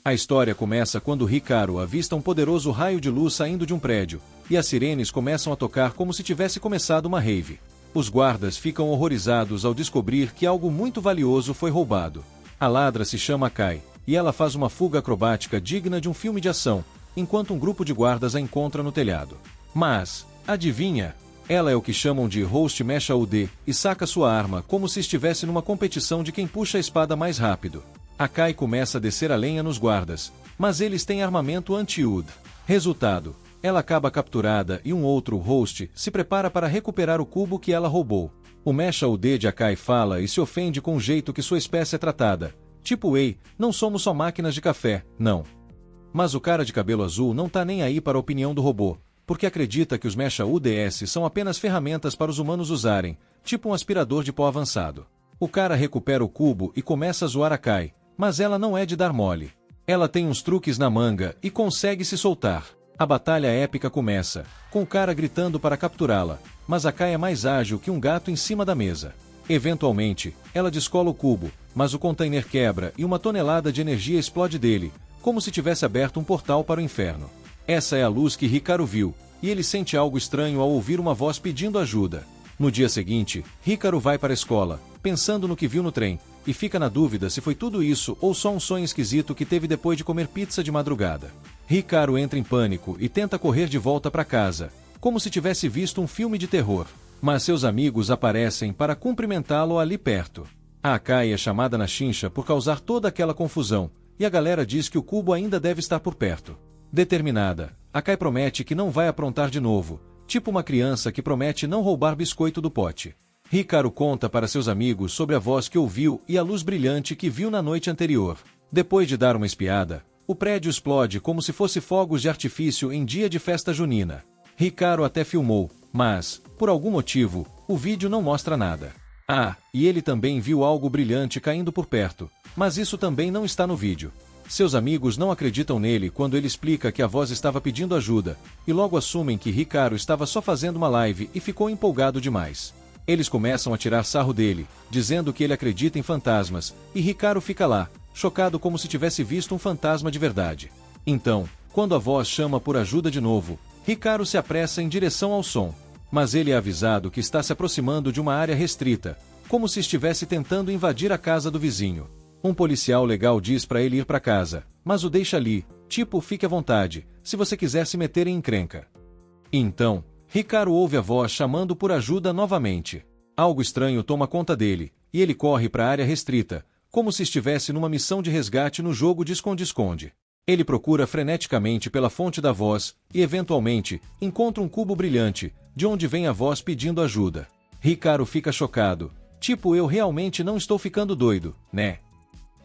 A história começa quando Hikaru avista um poderoso raio de luz saindo de um prédio, e as sirenes começam a tocar como se tivesse começado uma rave. Os guardas ficam horrorizados ao descobrir que algo muito valioso foi roubado. A ladra se chama Kai, e ela faz uma fuga acrobática digna de um filme de ação, enquanto um grupo de guardas a encontra no telhado. Mas, adivinha? Ela é o que chamam de Host Mecha UD, e saca sua arma como se estivesse numa competição de quem puxa a espada mais rápido. A Kai começa a descer a lenha nos guardas, mas eles têm armamento anti-UD. Resultado, ela acaba capturada e um outro host se prepara para recuperar o cubo que ela roubou. O Mecha UD de Akai fala e se ofende com o jeito que sua espécie é tratada. Tipo, ei, não somos só máquinas de café, não. Mas o cara de cabelo azul não tá nem aí para a opinião do robô, porque acredita que os Mecha UDS são apenas ferramentas para os humanos usarem, tipo um aspirador de pó avançado. O cara recupera o cubo e começa a zoar a Kai, mas ela não é de dar mole. Ela tem uns truques na manga e consegue se soltar. A batalha épica começa, com o cara gritando para capturá-la, mas a Kai é mais ágil que um gato em cima da mesa. Eventualmente, ela descola o cubo, mas o container quebra e uma tonelada de energia explode dele, como se tivesse aberto um portal para o inferno. Essa é a luz que Hikaru viu, e ele sente algo estranho ao ouvir uma voz pedindo ajuda. No dia seguinte, Hikaru vai para a escola, pensando no que viu no trem, e fica na dúvida se foi tudo isso ou só um sonho esquisito que teve depois de comer pizza de madrugada. Hikaru entra em pânico e tenta correr de volta para casa, como se tivesse visto um filme de terror. Mas seus amigos aparecem para cumprimentá-lo ali perto. A Akai é chamada na chincha por causar toda aquela confusão, e a galera diz que o cubo ainda deve estar por perto. Determinada, Akai promete que não vai aprontar de novo, tipo uma criança que promete não roubar biscoito do pote. Hikaru conta para seus amigos sobre a voz que ouviu e a luz brilhante que viu na noite anterior. Depois de dar uma espiada, o prédio explode como se fosse fogos de artifício em dia de festa junina. Hikaru até filmou, mas, por algum motivo, o vídeo não mostra nada. Ah, e ele também viu algo brilhante caindo por perto, mas isso também não está no vídeo. Seus amigos não acreditam nele quando ele explica que a voz estava pedindo ajuda, e logo assumem que Hikaru estava só fazendo uma live e ficou empolgado demais. Eles começam a tirar sarro dele, dizendo que ele acredita em fantasmas, e Hikaru fica lá, chocado como se tivesse visto um fantasma de verdade. Então, quando a voz chama por ajuda de novo, Hikaru se apressa em direção ao som. Mas ele é avisado que está se aproximando de uma área restrita, como se estivesse tentando invadir a casa do vizinho. Um policial legal diz para ele ir para casa, mas o deixa ali, tipo, fique à vontade, se você quiser se meter em encrenca. Então, Hikaru ouve a voz chamando por ajuda novamente. Algo estranho toma conta dele, e ele corre para a área restrita, como se estivesse numa missão de resgate no jogo de esconde-esconde. Ele procura freneticamente pela fonte da voz, e eventualmente, encontra um cubo brilhante, de onde vem a voz pedindo ajuda. Hikaru fica chocado. Tipo, eu realmente não estou ficando doido, né?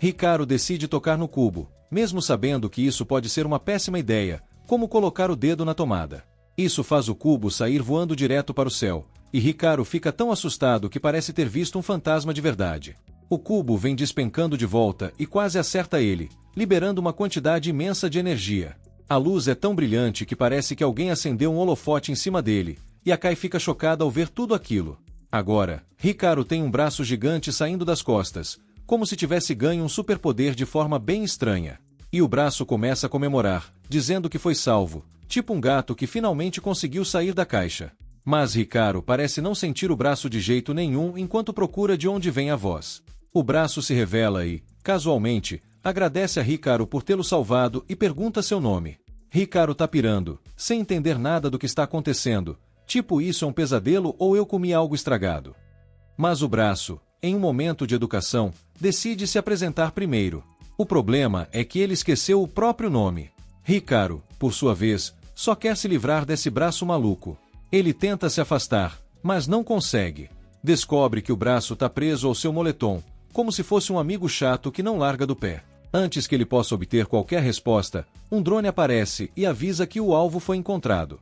Hikaru decide tocar no cubo, mesmo sabendo que isso pode ser uma péssima ideia, como colocar o dedo na tomada. Isso faz o cubo sair voando direto para o céu, e Hikaru fica tão assustado que parece ter visto um fantasma de verdade. O cubo vem despencando de volta e quase acerta ele, liberando uma quantidade imensa de energia. A luz é tão brilhante que parece que alguém acendeu um holofote em cima dele, e Akai fica chocada ao ver tudo aquilo. Agora, Hikaru tem um braço gigante saindo das costas, como se tivesse ganho um superpoder de forma bem estranha. E o braço começa a comemorar, dizendo que foi salvo, tipo um gato que finalmente conseguiu sair da caixa. Mas Hikaru parece não sentir o braço de jeito nenhum enquanto procura de onde vem a voz. O braço se revela e, casualmente, agradece a Hikaru por tê-lo salvado e pergunta seu nome. Hikaru tá pirando, sem entender nada do que está acontecendo, tipo isso é um pesadelo ou eu comi algo estragado. Mas o braço, em um momento de educação, decide se apresentar primeiro. O problema é que ele esqueceu o próprio nome. Hikaru, por sua vez, só quer se livrar desse braço maluco. Ele tenta se afastar, mas não consegue. Descobre que o braço tá preso ao seu moletom, como se fosse um amigo chato que não larga do pé. Antes que ele possa obter qualquer resposta, um drone aparece e avisa que o alvo foi encontrado.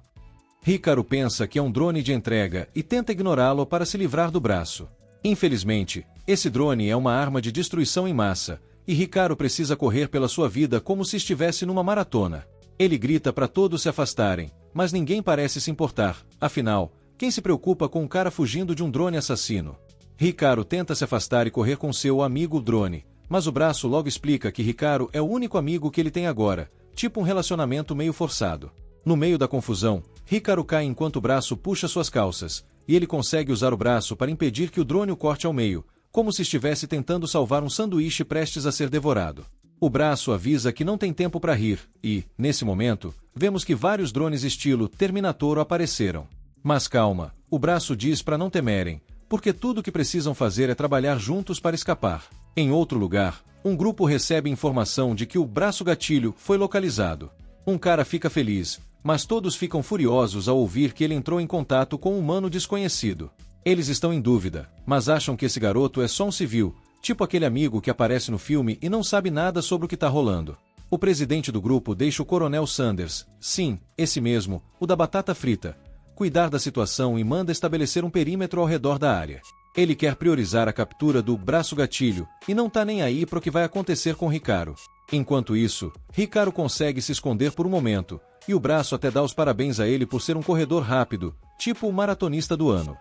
Hikaru pensa que é um drone de entrega e tenta ignorá-lo para se livrar do braço. Infelizmente, esse drone é uma arma de destruição em massa, e Hikaru precisa correr pela sua vida como se estivesse numa maratona. Ele grita para todos se afastarem, mas ninguém parece se importar, afinal, quem se preocupa com um cara fugindo de um drone assassino? Hikaru tenta se afastar e correr com seu amigo drone, Mas o braço logo explica que Hikaru é o único amigo que ele tem agora, tipo um relacionamento meio forçado. No meio da confusão, Hikaru cai enquanto o braço puxa suas calças, e ele consegue usar o braço para impedir que o drone o corte ao meio, como se estivesse tentando salvar um sanduíche prestes a ser devorado. O braço avisa que não tem tempo para rir, e, nesse momento, vemos que vários drones estilo Terminator apareceram. Mas calma, o braço diz para não temerem, porque tudo o que precisam fazer é trabalhar juntos para escapar. Em outro lugar, um grupo recebe informação de que o braço gatilho foi localizado. Um cara fica feliz, mas todos ficam furiosos ao ouvir que ele entrou em contato com um humano desconhecido. Eles estão em dúvida, mas acham que esse garoto é só um civil, tipo aquele amigo que aparece no filme e não sabe nada sobre o que tá rolando. O presidente do grupo deixa o Coronel Sanders, sim, esse mesmo, o da batata frita, cuidar da situação e manda estabelecer um perímetro ao redor da área. Ele quer priorizar a captura do braço gatilho e não tá nem aí para o que vai acontecer com Hikaru. Enquanto isso, Hikaru consegue se esconder por um momento, e o braço até dá os parabéns a ele por ser um corredor rápido, tipo o maratonista do ano.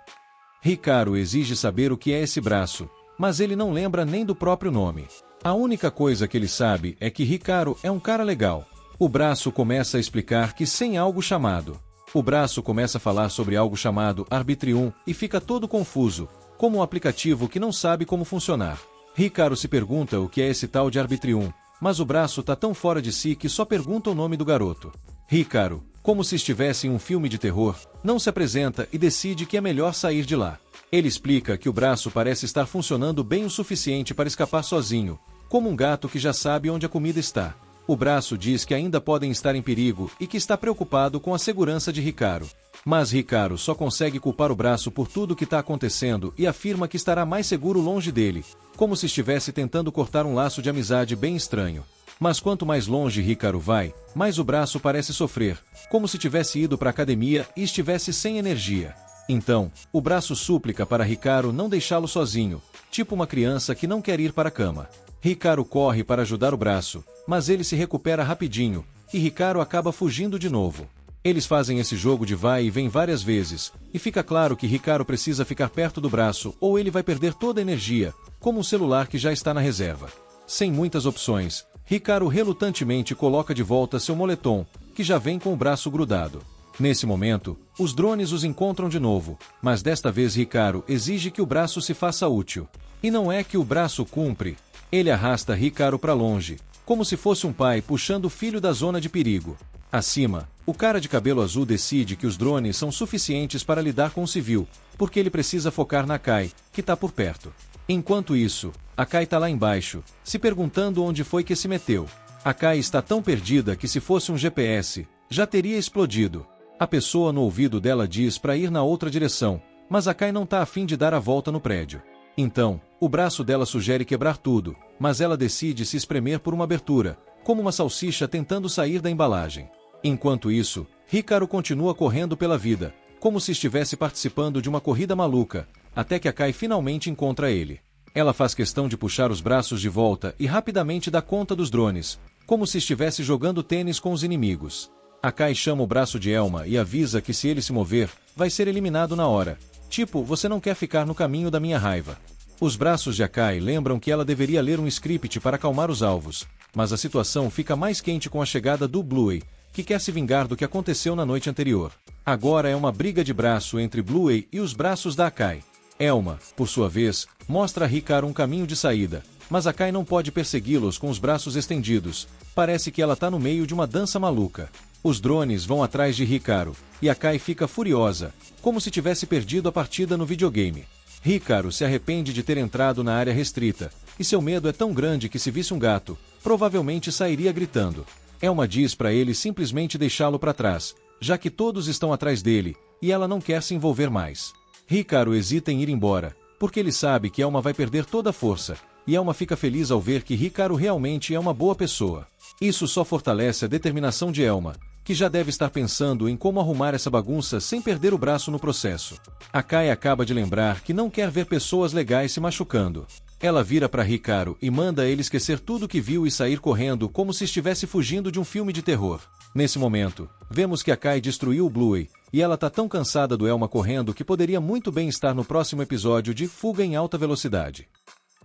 Hikaru exige saber o que é esse braço, mas ele não lembra nem do próprio nome. A única coisa que ele sabe é que Hikaru é um cara legal. O braço começa a explicar que sem algo chamado. O braço começa a falar sobre algo chamado Arbitrium e fica todo confuso, como um aplicativo que não sabe como funcionar. Hikaru se pergunta o que é esse tal de Arbitrium, mas o braço tá tão fora de si que só pergunta o nome do garoto. Hikaru, como se estivesse em um filme de terror, não se apresenta e decide que é melhor sair de lá. Ele explica que o braço parece estar funcionando bem o suficiente para escapar sozinho, como um gato que já sabe onde a comida está. O braço diz que ainda podem estar em perigo e que está preocupado com a segurança de Hikaru. Mas Hikaru só consegue culpar o braço por tudo o que está acontecendo e afirma que estará mais seguro longe dele, como se estivesse tentando cortar um laço de amizade bem estranho. Mas quanto mais longe Hikaru vai, mais o braço parece sofrer, como se tivesse ido para a academia e estivesse sem energia. Então, o braço súplica para Hikaru não deixá-lo sozinho, tipo uma criança que não quer ir para a cama. Hikaru corre para ajudar o braço, mas ele se recupera rapidinho, e Hikaru acaba fugindo de novo. Eles fazem esse jogo de vai e vem várias vezes, e fica claro que Hikaru precisa ficar perto do braço ou ele vai perder toda a energia, como um celular que já está na reserva. Sem muitas opções, Hikaru relutantemente coloca de volta seu moletom, que já vem com o braço grudado. Nesse momento, os drones os encontram de novo, mas desta vez Hikaru exige que o braço se faça útil. E não é que o braço cumpre, ele arrasta Hikaru para longe, como se fosse um pai puxando o filho da zona de perigo. Acima, o cara de cabelo azul decide que os drones são suficientes para lidar com o civil, porque ele precisa focar na Kai, que está por perto. Enquanto isso, a Kai está lá embaixo, se perguntando onde foi que se meteu. A Kai está tão perdida que se fosse um GPS, já teria explodido. A pessoa no ouvido dela diz para ir na outra direção, mas a Kai não está a fim de dar a volta no prédio. Então, o braço dela sugere quebrar tudo, mas ela decide se espremer por uma abertura, como uma salsicha tentando sair da embalagem. Enquanto isso, Hikaru continua correndo pela vida, como se estivesse participando de uma corrida maluca, até que a Kai finalmente encontra ele. Ela faz questão de puxar os braços de volta e rapidamente dá conta dos drones, como se estivesse jogando tênis com os inimigos. A Kai chama o braço de Elma e avisa que se ele se mover, vai ser eliminado na hora. Tipo, você não quer ficar no caminho da minha raiva. Os braços de Akai lembram que ela deveria ler um script para acalmar os alvos, mas a situação fica mais quente com a chegada do Bluey, que quer se vingar do que aconteceu na noite anterior. Agora é uma briga de braço entre Bluey e os braços da Akai. Elma, por sua vez, mostra a Hikaru um caminho de saída, mas Akai não pode persegui-los com os braços estendidos. Parece que ela está no meio de uma dança maluca. Os drones vão atrás de Hikaru, e Akai fica furiosa, como se tivesse perdido a partida no videogame. Hikaru se arrepende de ter entrado na área restrita, e seu medo é tão grande que se visse um gato, provavelmente sairia gritando. Elma diz para ele simplesmente deixá-lo para trás, já que todos estão atrás dele, e ela não quer se envolver mais. Hikaru hesita em ir embora, porque ele sabe que Elma vai perder toda a força, e Elma fica feliz ao ver que Hikaru realmente é uma boa pessoa. Isso só fortalece a determinação de Elma, que já deve estar pensando em como arrumar essa bagunça sem perder o braço no processo. A Kai acaba de lembrar que não quer ver pessoas legais se machucando. Ela vira para Hikaru e manda ele esquecer tudo o que viu e sair correndo como se estivesse fugindo de um filme de terror. Nesse momento, vemos que a Kai destruiu o Bluey, e ela tá tão cansada do Elma correndo que poderia muito bem estar no próximo episódio de Fuga em Alta Velocidade.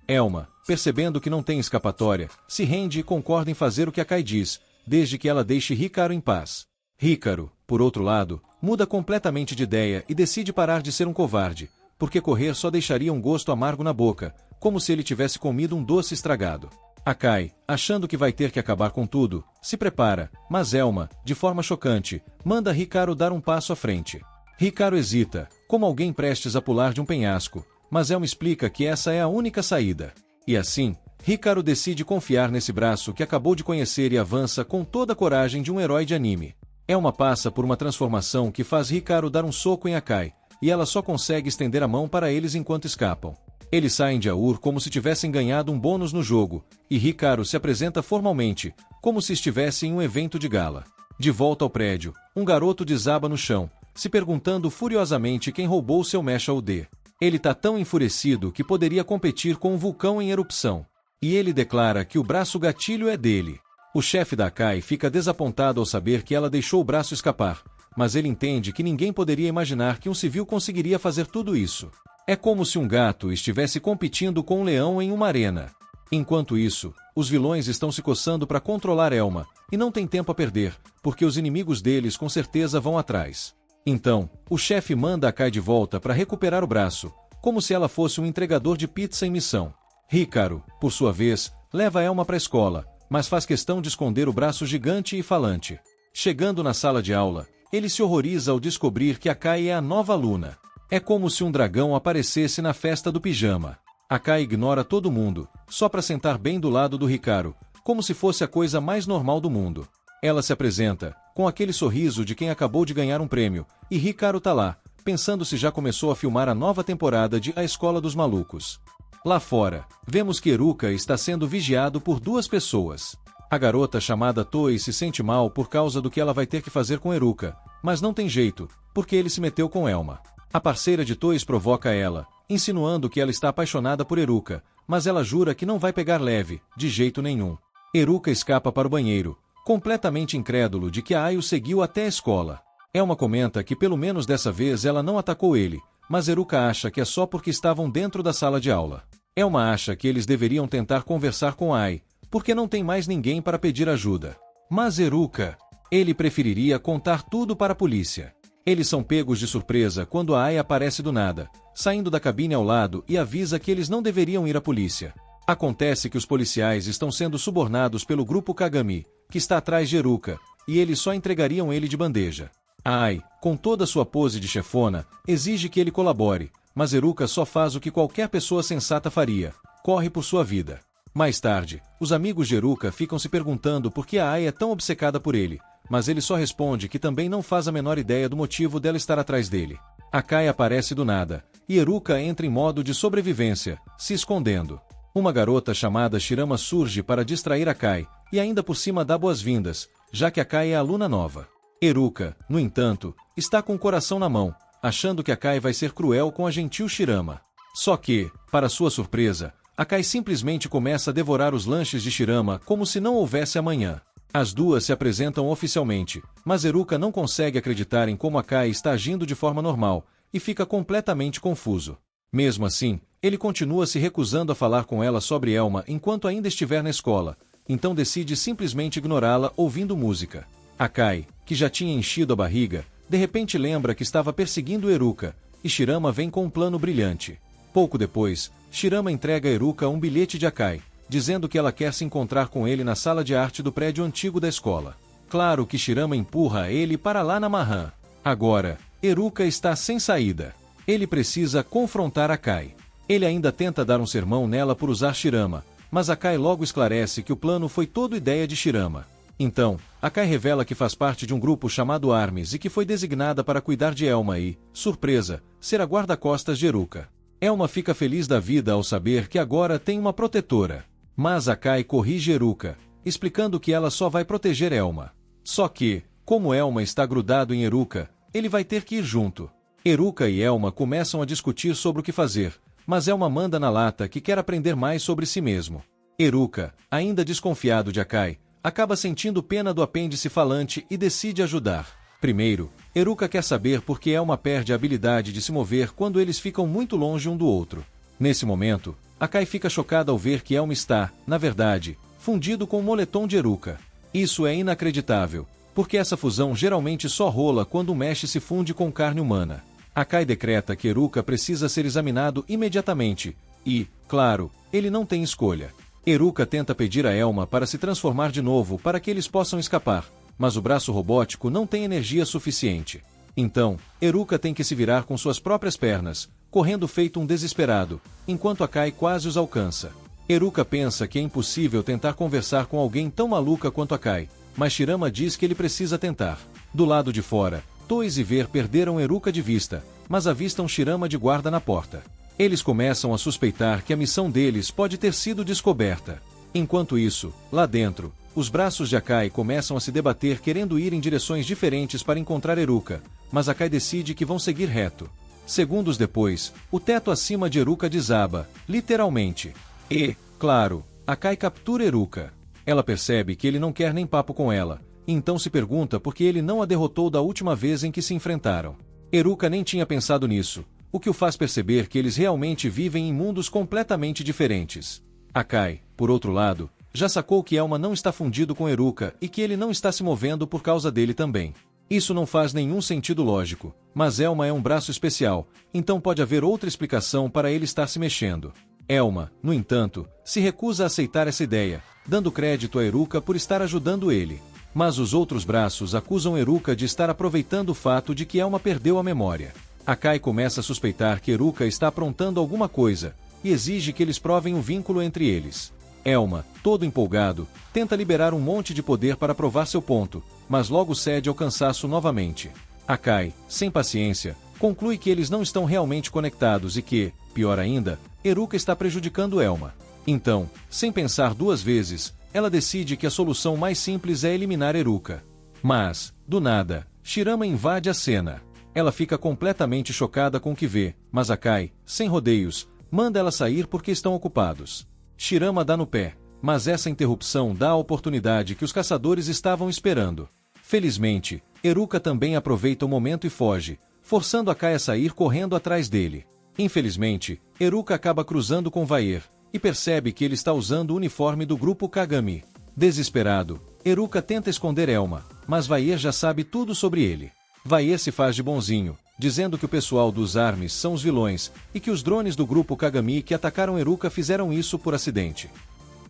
Elma, percebendo que não tem escapatória, se rende e concorda em fazer o que Akai diz, desde que ela deixe Hikaru em paz. Hikaru, por outro lado, muda completamente de ideia e decide parar de ser um covarde, porque correr só deixaria um gosto amargo na boca, como se ele tivesse comido um doce estragado. Akai, achando que vai ter que acabar com tudo, se prepara, mas Elma, de forma chocante, manda Hikaru dar um passo à frente. Hikaru hesita, como alguém prestes a pular de um penhasco, mas Elma explica que essa é a única saída. E assim, Hikaru decide confiar nesse braço que acabou de conhecer e avança com toda a coragem de um herói de anime. Elma passa por uma transformação que faz Hikaru dar um soco em Akai, e ela só consegue estender a mão para eles enquanto escapam. Eles saem de Aur como se tivessem ganhado um bônus no jogo, e Hikaru se apresenta formalmente, como se estivesse em um evento de gala. De volta ao prédio, um garoto desaba no chão, se perguntando furiosamente quem roubou seu Mecha UD. Ele tá tão enfurecido que poderia competir com um vulcão em erupção. E ele declara que o braço gatilho é dele. O chefe da Akai fica desapontado ao saber que ela deixou o braço escapar, mas ele entende que ninguém poderia imaginar que um civil conseguiria fazer tudo isso. É como se um gato estivesse competindo com um leão em uma arena. Enquanto isso, os vilões estão se coçando para controlar Elma, e não tem tempo a perder, porque os inimigos deles com certeza vão atrás. Então, o chefe manda Akai de volta para recuperar o braço, como se ela fosse um entregador de pizza em missão. Hikaru, por sua vez, leva Elma para a escola, mas faz questão de esconder o braço gigante e falante. Chegando na sala de aula, ele se horroriza ao descobrir que Akai é a nova aluna. É como se um dragão aparecesse na festa do pijama. Akai ignora todo mundo, só para sentar bem do lado do Hikaru, como se fosse a coisa mais normal do mundo. Ela se apresenta, com aquele sorriso de quem acabou de ganhar um prêmio, e Hikaru tá lá, pensando se já começou a filmar a nova temporada de A Escola dos Malucos. Lá fora, vemos que Eruka está sendo vigiado por duas pessoas. A garota chamada Toei se sente mal por causa do que ela vai ter que fazer com Eruka, mas não tem jeito, porque ele se meteu com Elma. A parceira de Toei provoca ela, insinuando que ela está apaixonada por Eruka, mas ela jura que não vai pegar leve, de jeito nenhum. Eruka escapa para o banheiro, completamente incrédulo de que a Ai o seguiu até a escola. Elma comenta que pelo menos dessa vez ela não atacou ele, mas Eruka acha que é só porque estavam dentro da sala de aula. Elma acha que eles deveriam tentar conversar com Ai, porque não tem mais ninguém para pedir ajuda. Mas Eruka, ele preferiria contar tudo para a polícia. Eles são pegos de surpresa quando a Ai aparece do nada, saindo da cabine ao lado e avisa que eles não deveriam ir à polícia. Acontece que os policiais estão sendo subornados pelo grupo Kagami, que está atrás de Eruka, e eles só entregariam ele de bandeja. A Ai, com toda sua pose de chefona, exige que ele colabore, mas Eruka só faz o que qualquer pessoa sensata faria, corre por sua vida. Mais tarde, os amigos de Eruka ficam se perguntando por que a Ai é tão obcecada por ele, mas ele só responde que também não faz a menor ideia do motivo dela estar atrás dele. Akai aparece do nada, e Eruka entra em modo de sobrevivência, se escondendo. Uma garota chamada Shirama surge para distrair Akai, e ainda por cima dá boas-vindas, já que Akai é a aluna nova. Eruka, no entanto, está com o coração na mão, achando que Akai vai ser cruel com a gentil Shirama. Só que, para sua surpresa, Akai simplesmente começa a devorar os lanches de Shirama como se não houvesse amanhã. As duas se apresentam oficialmente, mas Eruka não consegue acreditar em como Akai está agindo de forma normal, e fica completamente confuso. Mesmo assim, ele continua se recusando a falar com ela sobre Elma enquanto ainda estiver na escola, então decide simplesmente ignorá-la ouvindo música. Akai, que já tinha enchido a barriga, de repente lembra que estava perseguindo Eruka, e Shirama vem com um plano brilhante. Pouco depois, Shirama entrega a Eruka um bilhete de Akai, dizendo que ela quer se encontrar com ele na sala de arte do prédio antigo da escola. Claro que Shirama empurra ele para lá na marrã. Agora, Eruka está sem saída. Ele precisa confrontar Akai. Ele ainda tenta dar um sermão nela por usar Shirama, mas Akai logo esclarece que o plano foi todo ideia de Shirama. Então, Akai revela que faz parte de um grupo chamado Armes e que foi designada para cuidar de Elma e, surpresa, ser a guarda-costas de Eruka. Elma fica feliz da vida ao saber que agora tem uma protetora. Mas Akai corrige Eruka, explicando que ela só vai proteger Elma. Só que, como Elma está grudado em Eruka, ele vai ter que ir junto. Eruka e Elma começam a discutir sobre o que fazer, mas Elma manda na lata que quer aprender mais sobre si mesmo. Eruka, ainda desconfiado de Akai, acaba sentindo pena do apêndice falante e decide ajudar. Primeiro, Eruka quer saber por que Elma perde a habilidade de se mover quando eles ficam muito longe um do outro. Nesse momento, Akai fica chocada ao ver que Elma está, na verdade, fundido com o moletom de Eruka. Isso é inacreditável, porque essa fusão geralmente só rola quando o mesh se funde com carne humana. Akai decreta que Eruka precisa ser examinado imediatamente, e, claro, ele não tem escolha. Eruka tenta pedir a Elma para se transformar de novo para que eles possam escapar, mas o braço robótico não tem energia suficiente. Então, Eruka tem que se virar com suas próprias pernas, correndo feito um desesperado, enquanto Akai quase os alcança. Eruka pensa que é impossível tentar conversar com alguém tão maluca quanto Akai, mas Shirama diz que ele precisa tentar. Do lado de fora, Toys e Ver perderam Eruka de vista, mas avistam Shirama de guarda na porta. Eles começam a suspeitar que a missão deles pode ter sido descoberta. Enquanto isso, lá dentro, os braços de Akai começam a se debater querendo ir em direções diferentes para encontrar Eruka, mas Akai decide que vão seguir reto. Segundos depois, o teto acima de Eruka desaba, literalmente. E, claro, Akai captura Eruka. Ela percebe que ele não quer nem papo com ela, então se pergunta por que ele não a derrotou da última vez em que se enfrentaram. Eruka nem tinha pensado nisso, o que o faz perceber que eles realmente vivem em mundos completamente diferentes. Akai, por outro lado, já sacou que Elma não está fundido com Eruka e que ele não está se movendo por causa dele também. Isso não faz nenhum sentido lógico, mas Elma é um braço especial, então pode haver outra explicação para ele estar se mexendo. Elma, no entanto, se recusa a aceitar essa ideia, dando crédito a Eruka por estar ajudando ele. Mas os outros braços acusam Eruka de estar aproveitando o fato de que Elma perdeu a memória. Akai começa a suspeitar que Eruka está aprontando alguma coisa, e exige que eles provem o vínculo entre eles. Elma, todo empolgado, tenta liberar um monte de poder para provar seu ponto, mas logo cede ao cansaço novamente. Akai, sem paciência, conclui que eles não estão realmente conectados e que, pior ainda, Eruka está prejudicando Elma. Então, sem pensar duas vezes, ela decide que a solução mais simples é eliminar Eruka. Mas, do nada, Shirama invade a cena. Ela fica completamente chocada com o que vê, mas Akai, sem rodeios, manda ela sair porque estão ocupados. Shirama dá no pé, mas essa interrupção dá a oportunidade que os caçadores estavam esperando. Felizmente, Eruka também aproveita o momento e foge, forçando Akai a sair correndo atrás dele. Infelizmente, Eruka acaba cruzando com Vaer, e percebe que ele está usando o uniforme do grupo Kagami. Desesperado, Eruka tenta esconder Elma, mas Vaer já sabe tudo sobre ele. Vaer se faz de bonzinho, dizendo que o pessoal dos ARMS são os vilões, e que os drones do grupo Kagami que atacaram Eruka fizeram isso por acidente.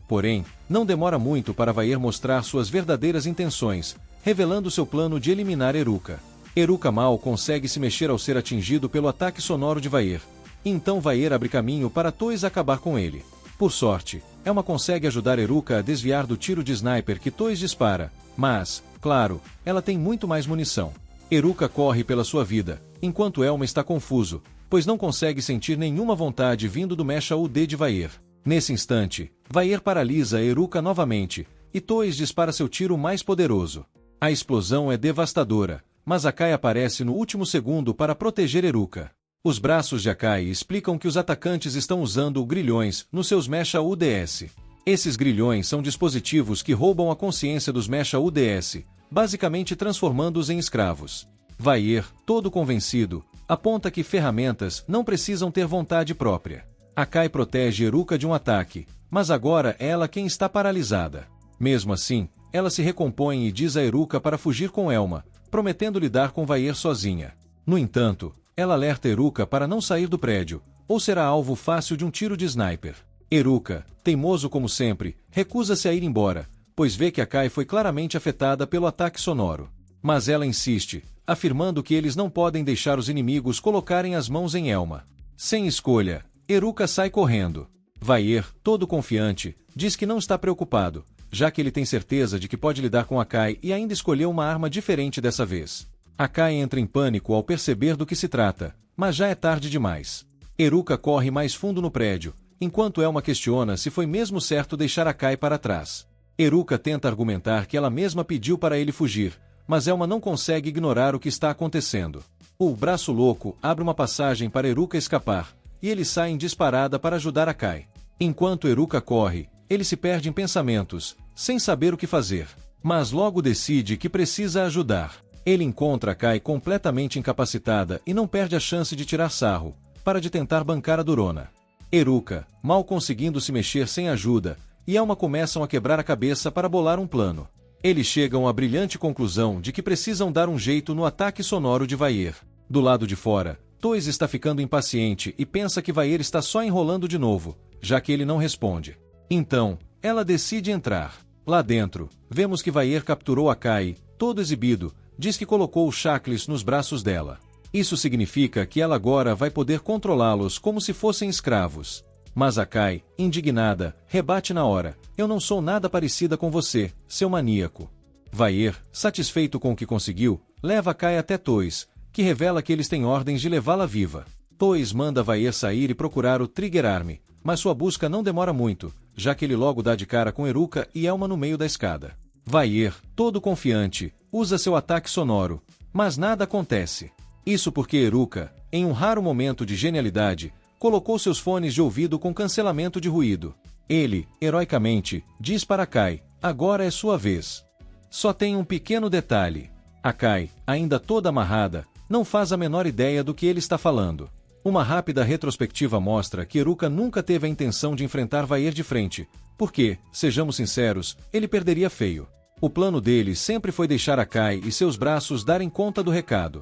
Porém, não demora muito para Vaer mostrar suas verdadeiras intenções, revelando seu plano de eliminar Eruka. Eruka mal consegue se mexer ao ser atingido pelo ataque sonoro de Vaer. Então Vaer abre caminho para Toys acabar com ele. Por sorte, Elma consegue ajudar Eruka a desviar do tiro de sniper que Toys dispara, mas, claro, ela tem muito mais munição. Eruka corre pela sua vida, enquanto Elma está confuso, pois não consegue sentir nenhuma vontade vindo do Mecha UD de Vaer. Nesse instante, Vaer paralisa Eruka novamente, e Toys dispara seu tiro mais poderoso. A explosão é devastadora, mas Akai aparece no último segundo para proteger Eruka. Os braços de Akai explicam que os atacantes estão usando grilhões nos seus Mecha UDS. Esses grilhões são dispositivos que roubam a consciência dos Mecha UDS, basicamente transformando-os em escravos. Vaer, todo convencido, aponta que ferramentas não precisam ter vontade própria. Akai protege Eruka de um ataque, mas agora é ela quem está paralisada. Mesmo assim, ela se recompõe e diz a Eruka para fugir com Elma, prometendo lidar com Vaer sozinha. No entanto, ela alerta Eruka para não sair do prédio, ou será alvo fácil de um tiro de sniper. Eruka, teimoso como sempre, recusa-se a ir embora, pois vê que Akai foi claramente afetada pelo ataque sonoro. Mas ela insiste, afirmando que eles não podem deixar os inimigos colocarem as mãos em Elma. Sem escolha, Eruka sai correndo. Vaer, todo confiante, diz que não está preocupado, já que ele tem certeza de que pode lidar com Akai e ainda escolheu uma arma diferente dessa vez. Akai entra em pânico ao perceber do que se trata, mas já é tarde demais. Eruka corre mais fundo no prédio, enquanto Elma questiona se foi mesmo certo deixar Akai para trás. Eruka tenta argumentar que ela mesma pediu para ele fugir, mas Elma não consegue ignorar o que está acontecendo. O braço louco abre uma passagem para Eruka escapar, e eles saem disparada para ajudar Akai. Enquanto Eruka corre, ele se perde em pensamentos, sem saber o que fazer. Mas logo decide que precisa ajudar. Ele encontra Akai completamente incapacitada e não perde a chance de tirar sarro, para de tentar bancar a durona. Eruka, mal conseguindo se mexer sem ajuda, e Elma começam a quebrar a cabeça para bolar um plano. Eles chegam à brilhante conclusão de que precisam dar um jeito no ataque sonoro de Vaer. Do lado de fora, Toys está ficando impaciente e pensa que Vaer está só enrolando de novo, já que ele não responde. Então, ela decide entrar. Lá dentro, vemos que Vaer capturou a Kai, todo exibido, diz que colocou os Shackles nos braços dela. Isso significa que ela agora vai poder controlá-los como se fossem escravos. Mas a Kai, indignada, rebate na hora: eu não sou nada parecida com você, seu maníaco. Vaer, satisfeito com o que conseguiu, leva a Kai até Toys, que revela que eles têm ordens de levá-la viva. Toys manda Vaer sair e procurar o Trigger Arm, mas sua busca não demora muito, já que ele logo dá de cara com Eruka e Elma no meio da escada. Vaer, todo confiante, usa seu ataque sonoro, mas nada acontece. Isso porque Eruka, em um raro momento de genialidade, colocou seus fones de ouvido com cancelamento de ruído. Ele, heroicamente, diz para Kai: agora é sua vez. Só tem um pequeno detalhe. A Kai, ainda toda amarrada, não faz a menor ideia do que ele está falando. Uma rápida retrospectiva mostra que Eruka nunca teve a intenção de enfrentar Vaer de frente, porque, sejamos sinceros, ele perderia feio. O plano dele sempre foi deixar a Kai e seus braços darem conta do recado.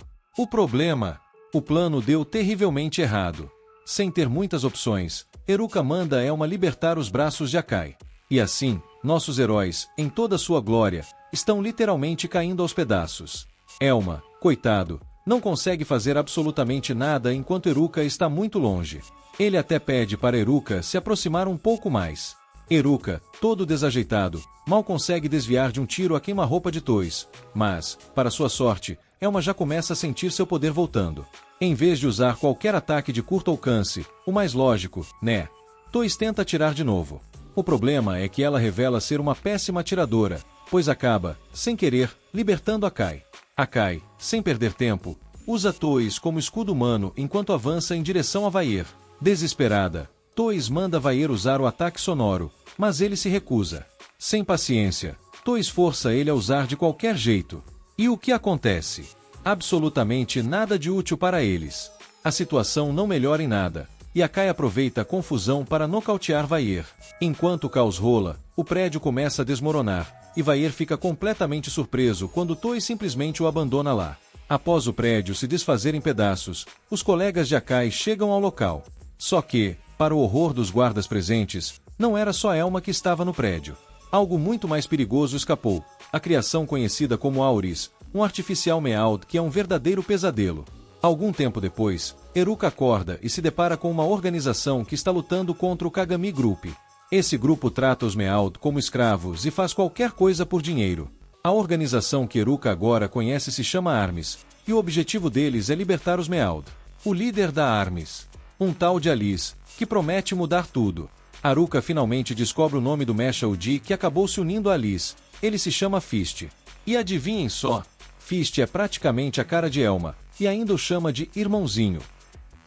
O plano deu terrivelmente errado. Sem ter muitas opções, Eruka manda Elma libertar os braços de Akai. E assim, nossos heróis, em toda sua glória, estão literalmente caindo aos pedaços. Elma, coitado, não consegue fazer absolutamente nada enquanto Eruka está muito longe. Ele até pede para Eruka se aproximar um pouco mais. Eruka, todo desajeitado, mal consegue desviar de um tiro a queima-roupa de Toys, mas, para sua sorte, Elma já começa a sentir seu poder voltando. Em vez de usar qualquer ataque de curto alcance, o mais lógico, né? Toys tenta atirar de novo. O problema é que ela revela ser uma péssima atiradora, pois acaba, sem querer, libertando a Kai. A Kai, sem perder tempo, usa Toys como escudo humano enquanto avança em direção a Vaer. Desesperada, Toys manda Vaer usar o ataque sonoro, mas ele se recusa. Sem paciência, Toys força ele a usar de qualquer jeito. E o que acontece? Absolutamente nada de útil para eles. A situação não melhora em nada, e a Kai aproveita a confusão para nocautear Vaer. Enquanto o caos rola, o prédio começa a desmoronar, e Vaer fica completamente surpreso quando Toys simplesmente o abandona lá. Após o prédio se desfazer em pedaços, os colegas de Akai chegam ao local. Só que, para o horror dos guardas presentes, não era só Elma que estava no prédio. Algo muito mais perigoso escapou: a criação conhecida como Auris, um artificial Meowth que é um verdadeiro pesadelo. Algum tempo depois, Eruka acorda e se depara com uma organização que está lutando contra o Kagami Group. Esse grupo trata os Meowth como escravos e faz qualquer coisa por dinheiro. A organização que Eruka agora conhece se chama Arms, e o objetivo deles é libertar os Meowth. O líder da Arms, um tal de Alice, que promete mudar tudo. Eruka finalmente descobre o nome do Mecha-Udi que acabou se unindo a Alice. Ele se chama Fist. E adivinhem só, Fist é praticamente a cara de Elma, e ainda o chama de irmãozinho.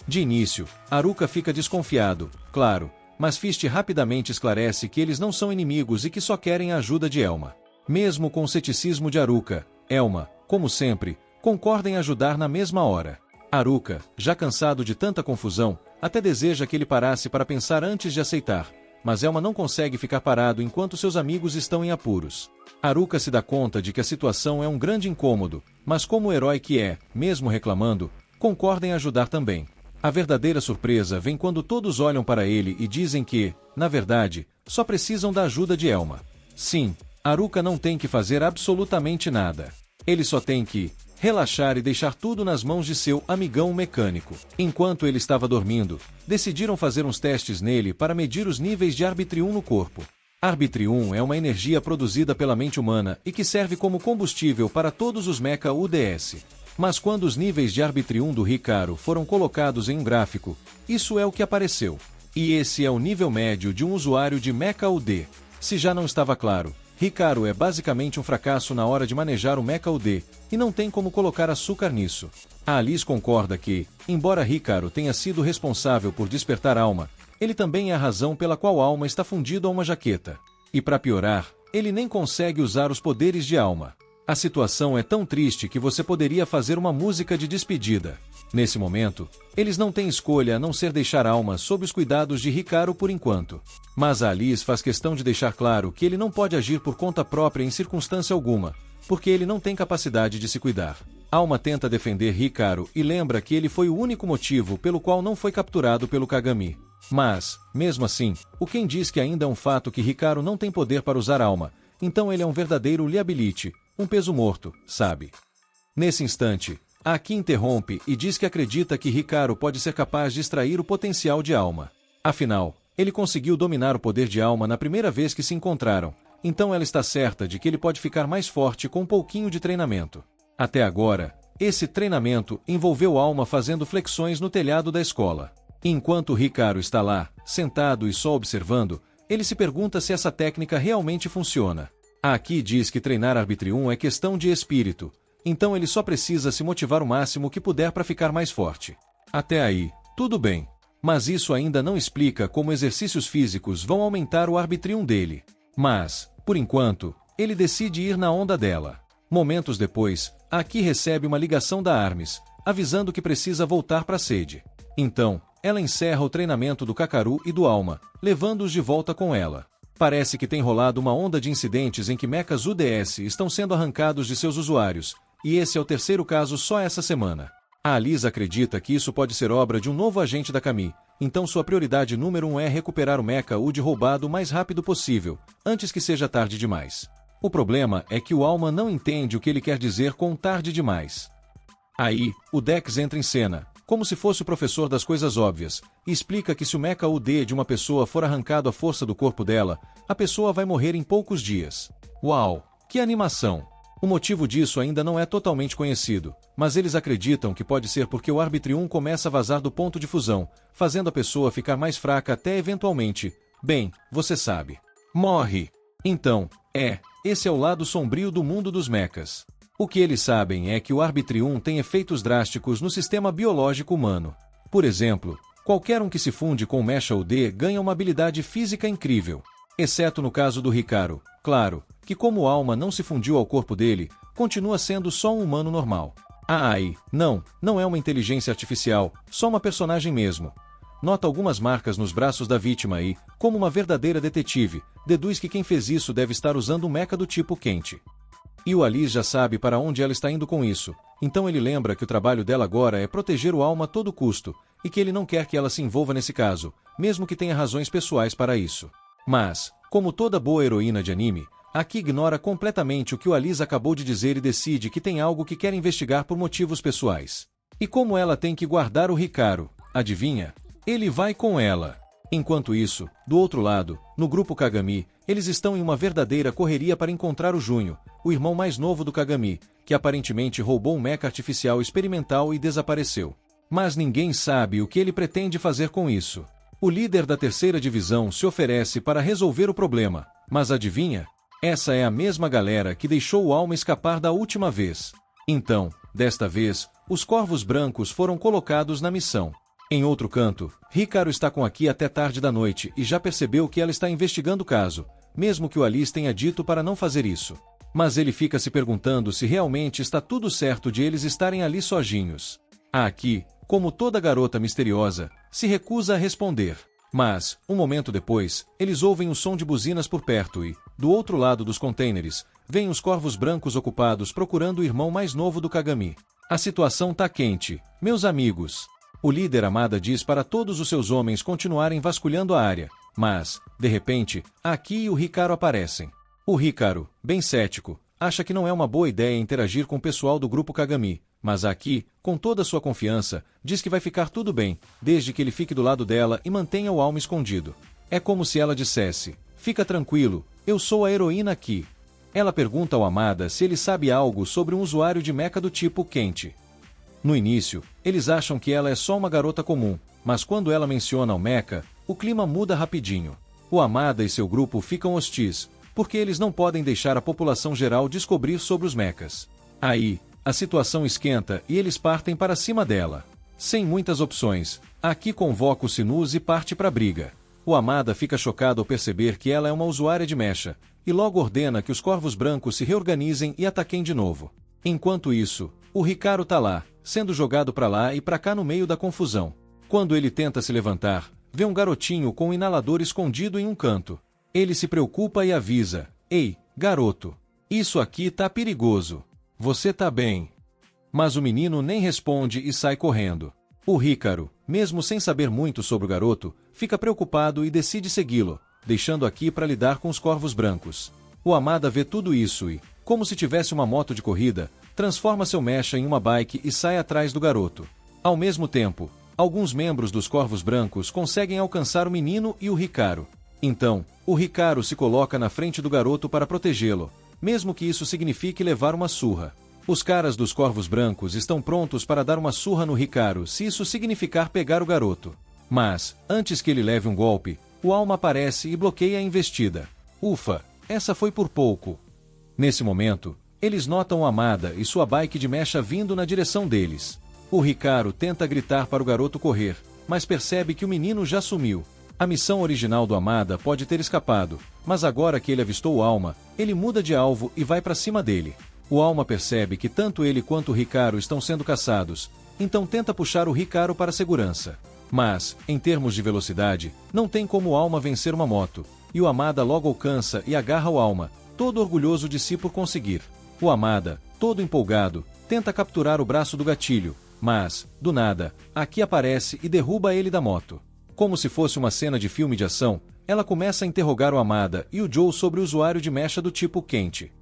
De início, Eruka fica desconfiado, claro, mas Fist rapidamente esclarece que eles não são inimigos e que só querem a ajuda de Elma. Mesmo com o ceticismo de Eruka, Elma, como sempre, concorda em ajudar na mesma hora. Eruka, já cansado de tanta confusão, até deseja que ele parasse para pensar antes de aceitar, mas Elma não consegue ficar parado enquanto seus amigos estão em apuros. Eruka se dá conta de que a situação é um grande incômodo, mas como o herói que é, mesmo reclamando, concorda em ajudar também. A verdadeira surpresa vem quando todos olham para ele e dizem que, na verdade, só precisam da ajuda de Elma. Sim, Eruka não tem que fazer absolutamente nada. Ele só tem que relaxar e deixar tudo nas mãos de seu amigão mecânico. Enquanto ele estava dormindo, decidiram fazer uns testes nele para medir os níveis de Arbitrium no corpo. Arbitrium é uma energia produzida pela mente humana e que serve como combustível para todos os Mecha UDS. Mas quando os níveis de Arbitrium do Hikaru foram colocados em um gráfico, isso é o que apareceu. E esse é o nível médio de um usuário de Mecha UD. Se já não estava claro, Hikaru é basicamente um fracasso na hora de manejar o Mecha UD, e não tem como colocar açúcar nisso. A Alice concorda que, embora Hikaru tenha sido responsável por despertar Alma, ele também é a razão pela qual Alma está fundido a uma jaqueta. E para piorar, ele nem consegue usar os poderes de Alma. A situação é tão triste que você poderia fazer uma música de despedida. Nesse momento, eles não têm escolha a não ser deixar Alma sob os cuidados de Hikaru por enquanto. Mas a Alice faz questão de deixar claro que ele não pode agir por conta própria em circunstância alguma, porque ele não tem capacidade de se cuidar. Alma tenta defender Hikaru e lembra que ele foi o único motivo pelo qual não foi capturado pelo Kagami. Mas, mesmo assim, o Ken diz que ainda é um fato que Hikaru não tem poder para usar Alma, então ele é um verdadeiro liability, um peso morto, sabe? Nesse instante, Aki interrompe e diz que acredita que Hikaru pode ser capaz de extrair o potencial de Alma. Afinal, ele conseguiu dominar o poder de Alma na primeira vez que se encontraram, então ela está certa de que ele pode ficar mais forte com um pouquinho de treinamento. Até agora, esse treinamento envolveu Alma fazendo flexões no telhado da escola. Enquanto Hikaru está lá, sentado e só observando, ele se pergunta se essa técnica realmente funciona. Aki diz que treinar Arbitrium é questão de espírito, então ele só precisa se motivar o máximo que puder para ficar mais forte. Até aí, tudo bem. Mas isso ainda não explica como exercícios físicos vão aumentar o Arbitrium dele. Mas, por enquanto, ele decide ir na onda dela. Momentos depois, Aki recebe uma ligação da Armis, avisando que precisa voltar para a sede. Então, ela encerra o treinamento do Kakaru e do Alma, levando-os de volta com ela. Parece que tem rolado uma onda de incidentes em que mechas UDS estão sendo arrancados de seus usuários, e esse é o terceiro caso só essa semana. A Alice acredita que isso pode ser obra de um novo agente da Kami, então sua prioridade número 1 é recuperar o mecha UD roubado o mais rápido possível, antes que seja tarde demais. O problema é que o Alma não entende o que ele quer dizer com tarde demais. Aí, o Dex entra em cena, como se fosse o professor das coisas óbvias, e explica que se o mecha UD de uma pessoa for arrancado à força do corpo dela, a pessoa vai morrer em poucos dias. Uau, que animação! O motivo disso ainda não é totalmente conhecido, mas eles acreditam que pode ser porque o Arbitrium começa a vazar do ponto de fusão, fazendo a pessoa ficar mais fraca até eventualmente, bem, você sabe, morre. Então, esse é o lado sombrio do mundo dos mechas. O que eles sabem é que o Arbitrium tem efeitos drásticos no sistema biológico humano. Por exemplo, qualquer um que se funde com o mecha UD ganha uma habilidade física incrível. Exceto no caso do Hikaru, claro, que como Alma não se fundiu ao corpo dele, continua sendo só um humano normal. Não é uma inteligência artificial, só uma personagem mesmo. Nota algumas marcas nos braços da vítima e, como uma verdadeira detetive, deduz que quem fez isso deve estar usando um mecha do tipo quente. E o Alice já sabe para onde ela está indo com isso, então ele lembra que o trabalho dela agora é proteger o Alma a todo custo, e que ele não quer que ela se envolva nesse caso, mesmo que tenha razões pessoais para isso. Mas, como toda boa heroína de anime, Aki ignora completamente o que o Alice acabou de dizer e decide que tem algo que quer investigar por motivos pessoais. E como ela tem que guardar o Hikaru, adivinha? Ele vai com ela. Enquanto isso, do outro lado, no grupo Kagami, eles estão em uma verdadeira correria para encontrar o Junho, o irmão mais novo do Kagami, que aparentemente roubou um mecha artificial experimental e desapareceu. Mas ninguém sabe o que ele pretende fazer com isso. O líder da terceira divisão se oferece para resolver o problema, mas adivinha? Essa é a mesma galera que deixou o Alma escapar da última vez. Então, desta vez, os Corvos Brancos foram colocados na missão. Em outro canto, Hikaru está com Aki até tarde da noite e já percebeu que ela está investigando o caso, mesmo que o Alice tenha dito para não fazer isso. Mas ele fica se perguntando se realmente está tudo certo de eles estarem ali sozinhos. A Aki, como toda garota misteriosa, se recusa a responder. Mas, um momento depois, eles ouvem um som de buzinas por perto e, do outro lado dos contêineres, vêm os Corvos Brancos ocupados procurando o irmão mais novo do Kagami. A situação tá quente, meus amigos. O líder Amada diz para todos os seus homens continuarem vasculhando a área, mas, de repente, Aki e o Hikaru aparecem. O Hikaru, bem cético, acha que não é uma boa ideia interagir com o pessoal do grupo Kagami, mas Aki, com toda sua confiança, diz que vai ficar tudo bem, desde que ele fique do lado dela e mantenha o Alma escondido. É como se ela dissesse, fica tranquilo, eu sou a heroína aqui. Ela pergunta ao Amada se ele sabe algo sobre um usuário de mecha do tipo quente. No início, eles acham que ela é só uma garota comum, mas quando ela menciona o mecha, o clima muda rapidinho. O Amada e seu grupo ficam hostis, porque eles não podem deixar a população geral descobrir sobre os mechas. Aí, a situação esquenta e eles partem para cima dela. Sem muitas opções, Aki convoca o Sinus e parte para a briga. O Amada fica chocado ao perceber que ela é uma usuária de mecha, e logo ordena que os corvos brancos se reorganizem e ataquem de novo. Enquanto isso, o Hikaru tá lá, sendo jogado pra lá e pra cá no meio da confusão. Quando ele tenta se levantar, vê um garotinho com um inalador escondido em um canto. Ele se preocupa e avisa: "Ei, garoto, isso aqui tá perigoso. Você tá bem?" Mas o menino nem responde e sai correndo. O Hikaru, mesmo sem saber muito sobre o garoto, fica preocupado e decide segui-lo, deixando aqui para lidar com os corvos brancos. O Amada vê tudo isso e, como se tivesse uma moto de corrida, transforma seu mecha em uma bike e sai atrás do garoto. Ao mesmo tempo, alguns membros dos corvos brancos conseguem alcançar o menino e o Hikaru. Então, o Hikaru se coloca na frente do garoto para protegê-lo, mesmo que isso signifique levar uma surra. Os caras dos corvos brancos estão prontos para dar uma surra no Hikaru se isso significar pegar o garoto. Mas, antes que ele leve um golpe, o Alma aparece e bloqueia a investida. Ufa, essa foi por pouco. Nesse momento, eles notam o Amada e sua bike de mecha vindo na direção deles. O Hikaru tenta gritar para o garoto correr, mas percebe que o menino já sumiu. A missão original do Amada pode ter escapado, mas agora que ele avistou o Alma, ele muda de alvo e vai para cima dele. O Alma percebe que tanto ele quanto o Hikaru estão sendo caçados, então tenta puxar o Hikaru para a segurança. Mas, em termos de velocidade, não tem como o Alma vencer uma moto, e o Amada logo alcança e agarra o Alma, todo orgulhoso de si por conseguir. O Amada, todo empolgado, tenta capturar o braço do gatilho, mas, do nada, Aki aparece e derruba ele da moto. Como se fosse uma cena de filme de ação, ela começa a interrogar o Amada e o Joe sobre o usuário de mecha do tipo quente.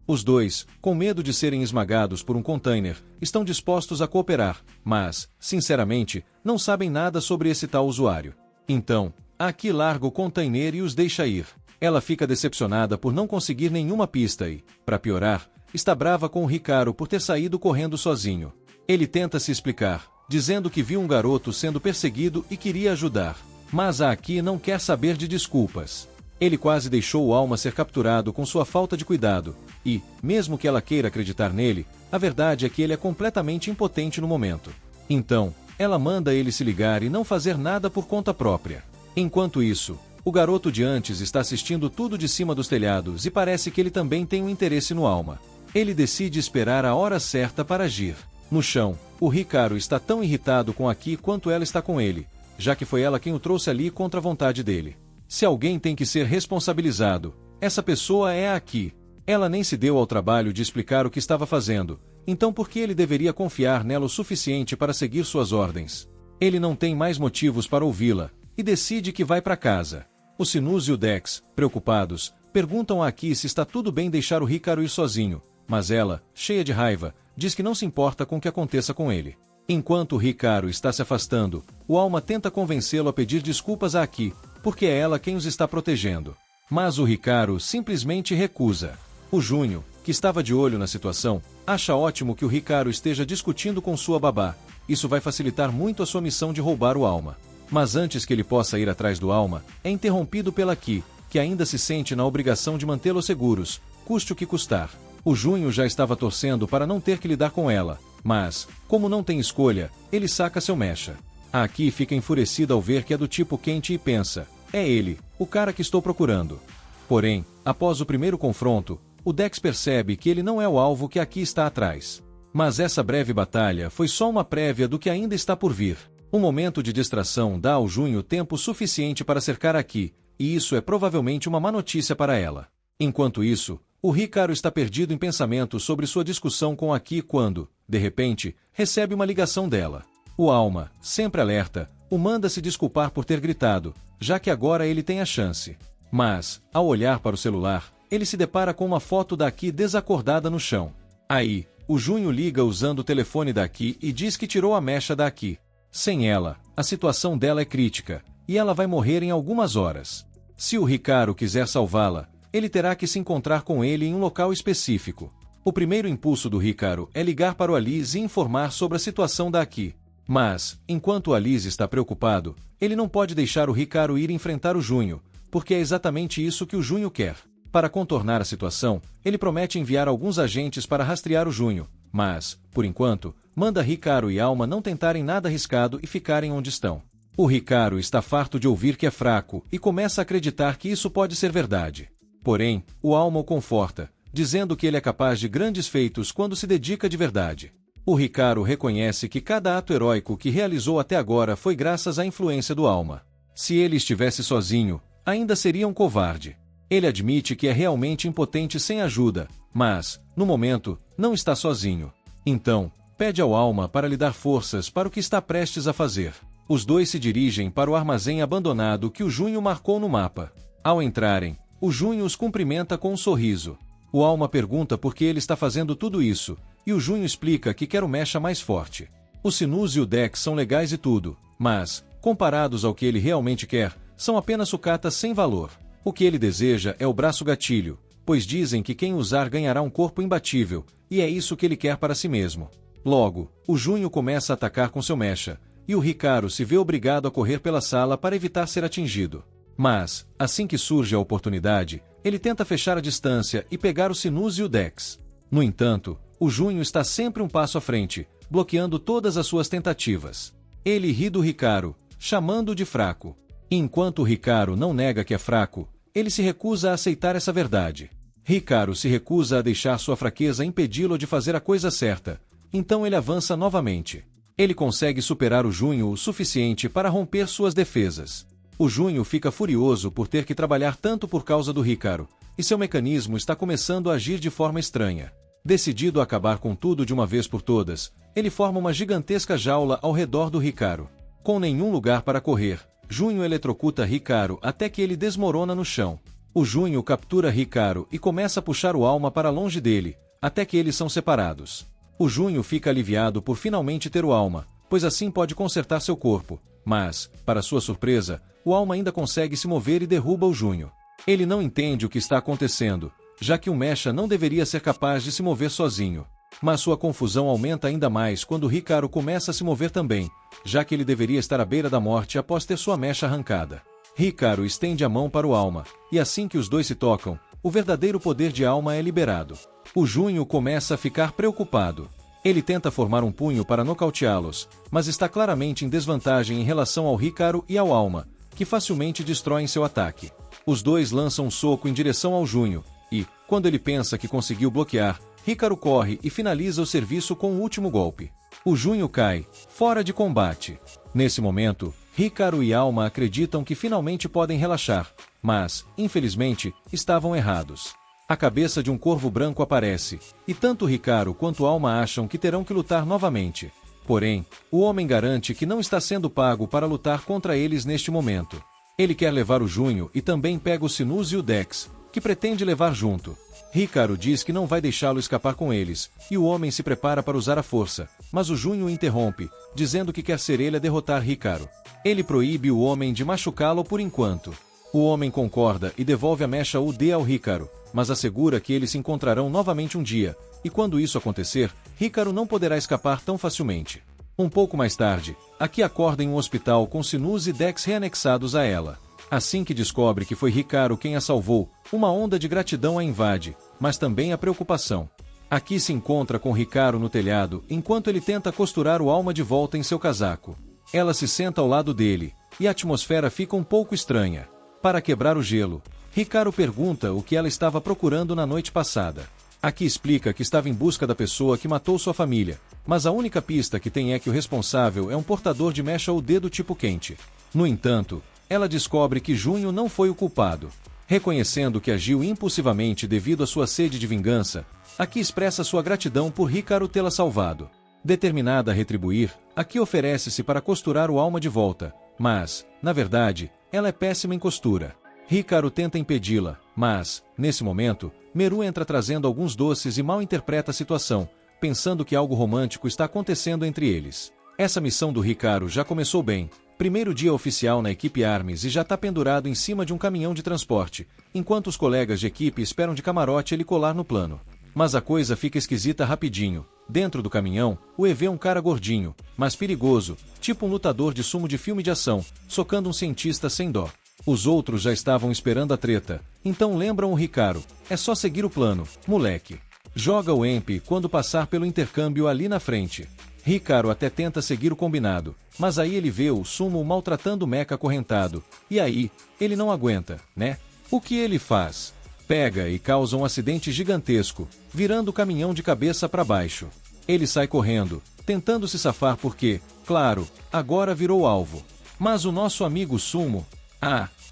Os dois, com medo de serem esmagados por um container, estão dispostos a cooperar, mas, sinceramente, não sabem nada sobre esse tal usuário. Então, Aki larga o container e os deixa ir. Ela fica decepcionada por não conseguir nenhuma pista e, para piorar, está brava com o Hikaru por ter saído correndo sozinho. Ele tenta se explicar, dizendo que viu um garoto sendo perseguido e queria ajudar. Mas a Aki não quer saber de desculpas. Ele quase deixou o Alma ser capturado com sua falta de cuidado, e, mesmo que ela queira acreditar nele, a verdade é que ele é completamente impotente no momento. Então, ela manda ele se ligar e não fazer nada por conta própria. Enquanto isso, o garoto de antes está assistindo tudo de cima dos telhados e parece que ele também tem um interesse no Alma. Ele decide esperar a hora certa para agir. No chão, o Hikaru está tão irritado com Aki quanto ela está com ele, já que foi ela quem o trouxe ali contra a vontade dele. Se alguém tem que ser responsabilizado, essa pessoa é a Aki. Ela nem se deu ao trabalho de explicar o que estava fazendo, então por que ele deveria confiar nela o suficiente para seguir suas ordens? Ele não tem mais motivos para ouvi-la, e decide que vai para casa. O Sinus e o Dex, preocupados, perguntam a Aki se está tudo bem deixar o Hikaru ir sozinho, mas ela, cheia de raiva, diz que não se importa com o que aconteça com ele. Enquanto o Hikaru está se afastando, o Alma tenta convencê-lo a pedir desculpas a Aki, porque é ela quem os está protegendo. Mas o Hikaru simplesmente recusa. O Júnior, que estava de olho na situação, acha ótimo que o Hikaru esteja discutindo com sua babá. Isso vai facilitar muito a sua missão de roubar o Alma. Mas antes que ele possa ir atrás do Alma, é interrompido pela Aki, que ainda se sente na obrigação de mantê-los seguros, custe o que custar. O Júnior já estava torcendo para não ter que lidar com ela, mas, como não tem escolha, ele saca seu mecha. A Aki fica enfurecida ao ver que é do tipo quente e pensa: é ele, o cara que estou procurando. Porém, após o primeiro confronto, o Dex percebe que ele não é o alvo que Aki está atrás. Mas essa breve batalha foi só uma prévia do que ainda está por vir. Um momento de distração dá ao Júnior tempo suficiente para cercar Aki, e isso é provavelmente uma má notícia para ela. Enquanto isso, o Hikaru está perdido em pensamentos sobre sua discussão com Aki quando, de repente, recebe uma ligação dela. O Alma, sempre alerta, o manda se desculpar por ter gritado, já que agora ele tem a chance. Mas, ao olhar para o celular, ele se depara com uma foto da Aki desacordada no chão. Aí, o Júnior liga usando o telefone da Aki e diz que tirou a mecha da Aki. Sem ela, a situação dela é crítica, e ela vai morrer em algumas horas. Se o Hikaru quiser salvá-la, ele terá que se encontrar com ele em um local específico. O primeiro impulso do Hikaru é ligar para o Alice e informar sobre a situação da Aki. Mas, enquanto o Alice está preocupado, ele não pode deixar o Hikaru ir enfrentar o Júnior, porque é exatamente isso que o Júnior quer. Para contornar a situação, ele promete enviar alguns agentes para rastrear o Júnior, mas, por enquanto, manda Hikaru e Alma não tentarem nada arriscado e ficarem onde estão. O Hikaru está farto de ouvir que é fraco e começa a acreditar que isso pode ser verdade. Porém, o Alma o conforta, dizendo que ele é capaz de grandes feitos quando se dedica de verdade. O Hikaru reconhece que cada ato heróico que realizou até agora foi graças à influência do Alma. Se ele estivesse sozinho, ainda seria um covarde. Ele admite que é realmente impotente sem ajuda, mas, no momento, não está sozinho. Então, pede ao Alma para lhe dar forças para o que está prestes a fazer. Os dois se dirigem para o armazém abandonado que o Junho marcou no mapa. Ao entrarem, o Junho os cumprimenta com um sorriso. O Alma pergunta por que ele está fazendo tudo isso, e o Junho explica que quer o mecha mais forte. O Sinus e o Dex são legais e tudo, mas, comparados ao que ele realmente quer, são apenas sucatas sem valor. O que ele deseja é o braço gatilho, pois dizem que quem usar ganhará um corpo imbatível, e é isso que ele quer para si mesmo. Logo, o Junho começa a atacar com seu mecha, e o Hikaru se vê obrigado a correr pela sala para evitar ser atingido. Mas, assim que surge a oportunidade, ele tenta fechar a distância e pegar o Sinus e o Dex. No entanto, o Junho está sempre um passo à frente, bloqueando todas as suas tentativas. Ele ri do Hikaru, chamando-o de fraco. E enquanto o Hikaru não nega que é fraco, ele se recusa a aceitar essa verdade. Hikaru se recusa a deixar sua fraqueza impedi-lo de fazer a coisa certa, então ele avança novamente. Ele consegue superar o Junho o suficiente para romper suas defesas. O Junho fica furioso por ter que trabalhar tanto por causa do Hikaru, e seu mecanismo está começando a agir de forma estranha. Decidido a acabar com tudo de uma vez por todas, ele forma uma gigantesca jaula ao redor do Hikaru. Com nenhum lugar para correr, Junho eletrocuta Hikaru até que ele desmorona no chão. O Junho captura Hikaru e começa a puxar o Alma para longe dele, até que eles são separados. O Junho fica aliviado por finalmente ter o Alma, pois assim pode consertar seu corpo, mas, para sua surpresa, o Alma ainda consegue se mover e derruba o Junho. Ele não entende o que está acontecendo, já que o mecha não deveria ser capaz de se mover sozinho. Mas sua confusão aumenta ainda mais quando Hikaru começa a se mover também, já que ele deveria estar à beira da morte após ter sua mecha arrancada. Hikaru estende a mão para o Alma, e assim que os dois se tocam, o verdadeiro poder de Alma é liberado. O Junho começa a ficar preocupado. Ele tenta formar um punho para nocauteá-los, mas está claramente em desvantagem em relação ao Hikaru e ao Alma, que facilmente destroem seu ataque. Os dois lançam um soco em direção ao Junho, e, quando ele pensa que conseguiu bloquear, Hikaru corre e finaliza o serviço com o último golpe. O Junho cai, fora de combate. Nesse momento, Hikaru e Alma acreditam que finalmente podem relaxar, mas, infelizmente, estavam errados. A cabeça de um corvo branco aparece, e tanto Hikaru quanto Alma acham que terão que lutar novamente. Porém, o homem garante que não está sendo pago para lutar contra eles neste momento. Ele quer levar o Junho e também pega o Sinus e o Dex, que pretende levar junto. Hikaru diz que não vai deixá-lo escapar com eles, e o homem se prepara para usar a força, mas o Junho interrompe, dizendo que quer ser ele a derrotar Hikaru. Ele proíbe o homem de machucá-lo por enquanto. O homem concorda e devolve a mecha UD ao Hikaru, mas assegura que eles se encontrarão novamente um dia, e quando isso acontecer, Hikaru não poderá escapar tão facilmente. Um pouco mais tarde, Aki acorda em um hospital com Sinus e Dex reanexados a ela. Assim que descobre que foi Hikaru quem a salvou, uma onda de gratidão a invade, mas também a preocupação. Aki se encontra com Hikaru no telhado enquanto ele tenta costurar o Alma de volta em seu casaco. Ela se senta ao lado dele, e a atmosfera fica um pouco estranha. Para quebrar o gelo, Hikaru pergunta o que ela estava procurando na noite passada. Aki explica que estava em busca da pessoa que matou sua família, mas a única pista que tem é que o responsável é um portador de mecha UD do tipo quente. No entanto, ela descobre que Junho não foi o culpado. Reconhecendo que agiu impulsivamente devido à sua sede de vingança, Aki expressa sua gratidão por Hikaru tê-la salvado. Determinada a retribuir, Aki oferece-se para costurar o Alma de volta, mas, na verdade, ela é péssima em costura. Hikaru tenta impedi-la, mas, nesse momento, Meru entra trazendo alguns doces e mal interpreta a situação, pensando que algo romântico está acontecendo entre eles. Essa missão do Hikaru já começou bem. Primeiro dia oficial na equipe Arms e já está pendurado em cima de um caminhão de transporte, enquanto os colegas de equipe esperam de camarote ele colar no plano. Mas a coisa fica esquisita rapidinho. Dentro do caminhão, o EV é um cara gordinho, mas perigoso, tipo um lutador de sumo de filme de ação, socando um cientista sem dó. Os outros já estavam esperando a treta, então lembram o Hikaru. É só seguir o plano, moleque. Joga o EMP quando passar pelo intercâmbio ali na frente. Hikaru até tenta seguir o combinado, mas aí ele vê o Sumo maltratando o mecha acorrentado, e aí, ele não aguenta, né? O que ele faz? Pega e causa um acidente gigantesco, virando o caminhão de cabeça para baixo. Ele sai correndo, tentando se safar porque, claro, agora virou alvo. Mas o nosso amigo Sumo,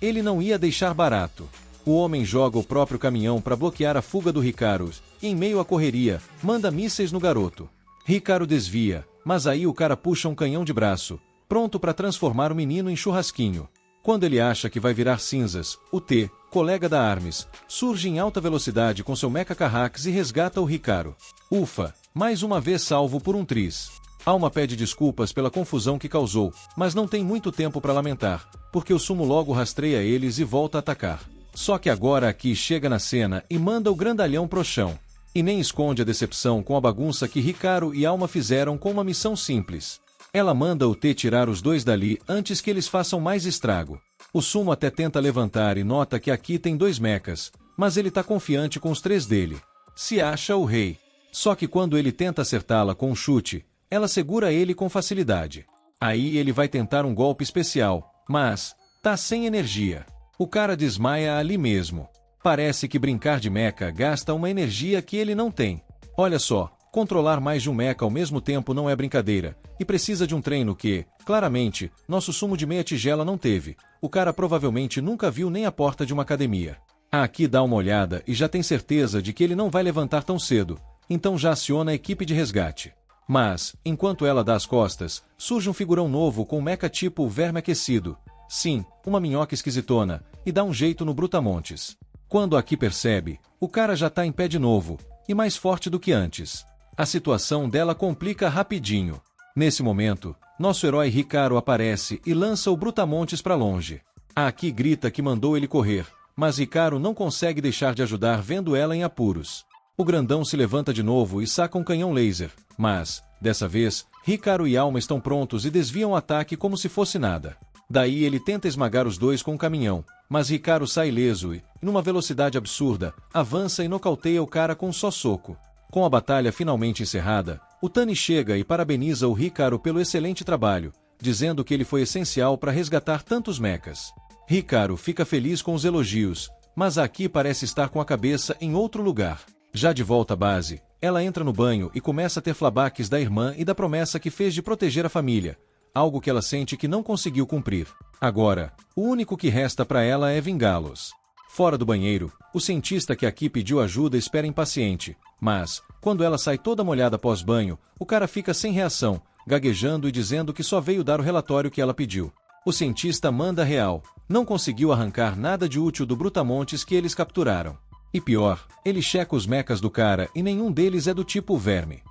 ele não ia deixar barato. O homem joga o próprio caminhão para bloquear a fuga do Hikaru, e em meio à correria, manda mísseis no garoto. Hikaru desvia, mas aí o cara puxa um canhão de braço, pronto para transformar o menino em churrasquinho. Quando ele acha que vai virar cinzas, o T, colega da Arms, surge em alta velocidade com seu Mecha Carrax e resgata o Hikaru. Ufa, mais uma vez salvo por um tris. Alma pede desculpas pela confusão que causou, mas não tem muito tempo para lamentar, porque o Sumo logo rastreia eles e volta a atacar. Só que agora Aki chega na cena e manda o grandalhão pro chão. E nem esconde a decepção com a bagunça que Hikaru e Alma fizeram com uma missão simples. Ela manda o T tirar os dois dali antes que eles façam mais estrago. O Sumo até tenta levantar e nota que Aki tem 2 mechas, mas ele tá confiante com os 3 dele. Se acha o rei. Só que quando ele tenta acertá-la com um chute, ela segura ele com facilidade. Aí ele vai tentar um golpe especial, mas tá sem energia. O cara desmaia ali mesmo. Parece que brincar de mecha gasta uma energia que ele não tem. Olha só, controlar mais de um mecha ao mesmo tempo não é brincadeira, e precisa de um treino que, claramente, nosso Sumo de meia tigela não teve. O cara provavelmente nunca viu nem a porta de uma academia. Aqui dá uma olhada e já tem certeza de que ele não vai levantar tão cedo, então já aciona a equipe de resgate. Mas, enquanto ela dá as costas, surge um figurão novo com um mecha tipo verme aquecido. Sim, uma minhoca esquisitona, e dá um jeito no Brutamontes. Quando Aki percebe, o cara já tá em pé de novo, e mais forte do que antes. A situação dela complica rapidinho. Nesse momento, nosso herói Hikaru aparece e lança o Brutamontes para longe. A Aki grita que mandou ele correr, mas Hikaru não consegue deixar de ajudar vendo ela em apuros. O grandão se levanta de novo e saca um canhão laser, mas, dessa vez, Hikaru e Alma estão prontos e desviam o ataque como se fosse nada. Daí ele tenta esmagar os dois com o caminhão, mas Hikaru sai ileso e, numa velocidade absurda, avança e nocauteia o cara com um só soco. Com a batalha finalmente encerrada, o Tani chega e parabeniza o Hikaru pelo excelente trabalho, dizendo que ele foi essencial para resgatar tantos mechas. Hikaru fica feliz com os elogios, mas Aki parece estar com a cabeça em outro lugar. Já de volta à base, ela entra no banho e começa a ter flashbacks da irmã e da promessa que fez de proteger a família, algo que ela sente que não conseguiu cumprir. Agora, o único que resta para ela é vingá-los. Fora do banheiro, o cientista que Aki pediu ajuda espera impaciente, mas, quando ela sai toda molhada pós-banho, o cara fica sem reação, gaguejando e dizendo que só veio dar o relatório que ela pediu. O cientista manda real, não conseguiu arrancar nada de útil do Brutamontes que eles capturaram. E pior, ele checa os mechas do cara e nenhum deles é do tipo verme.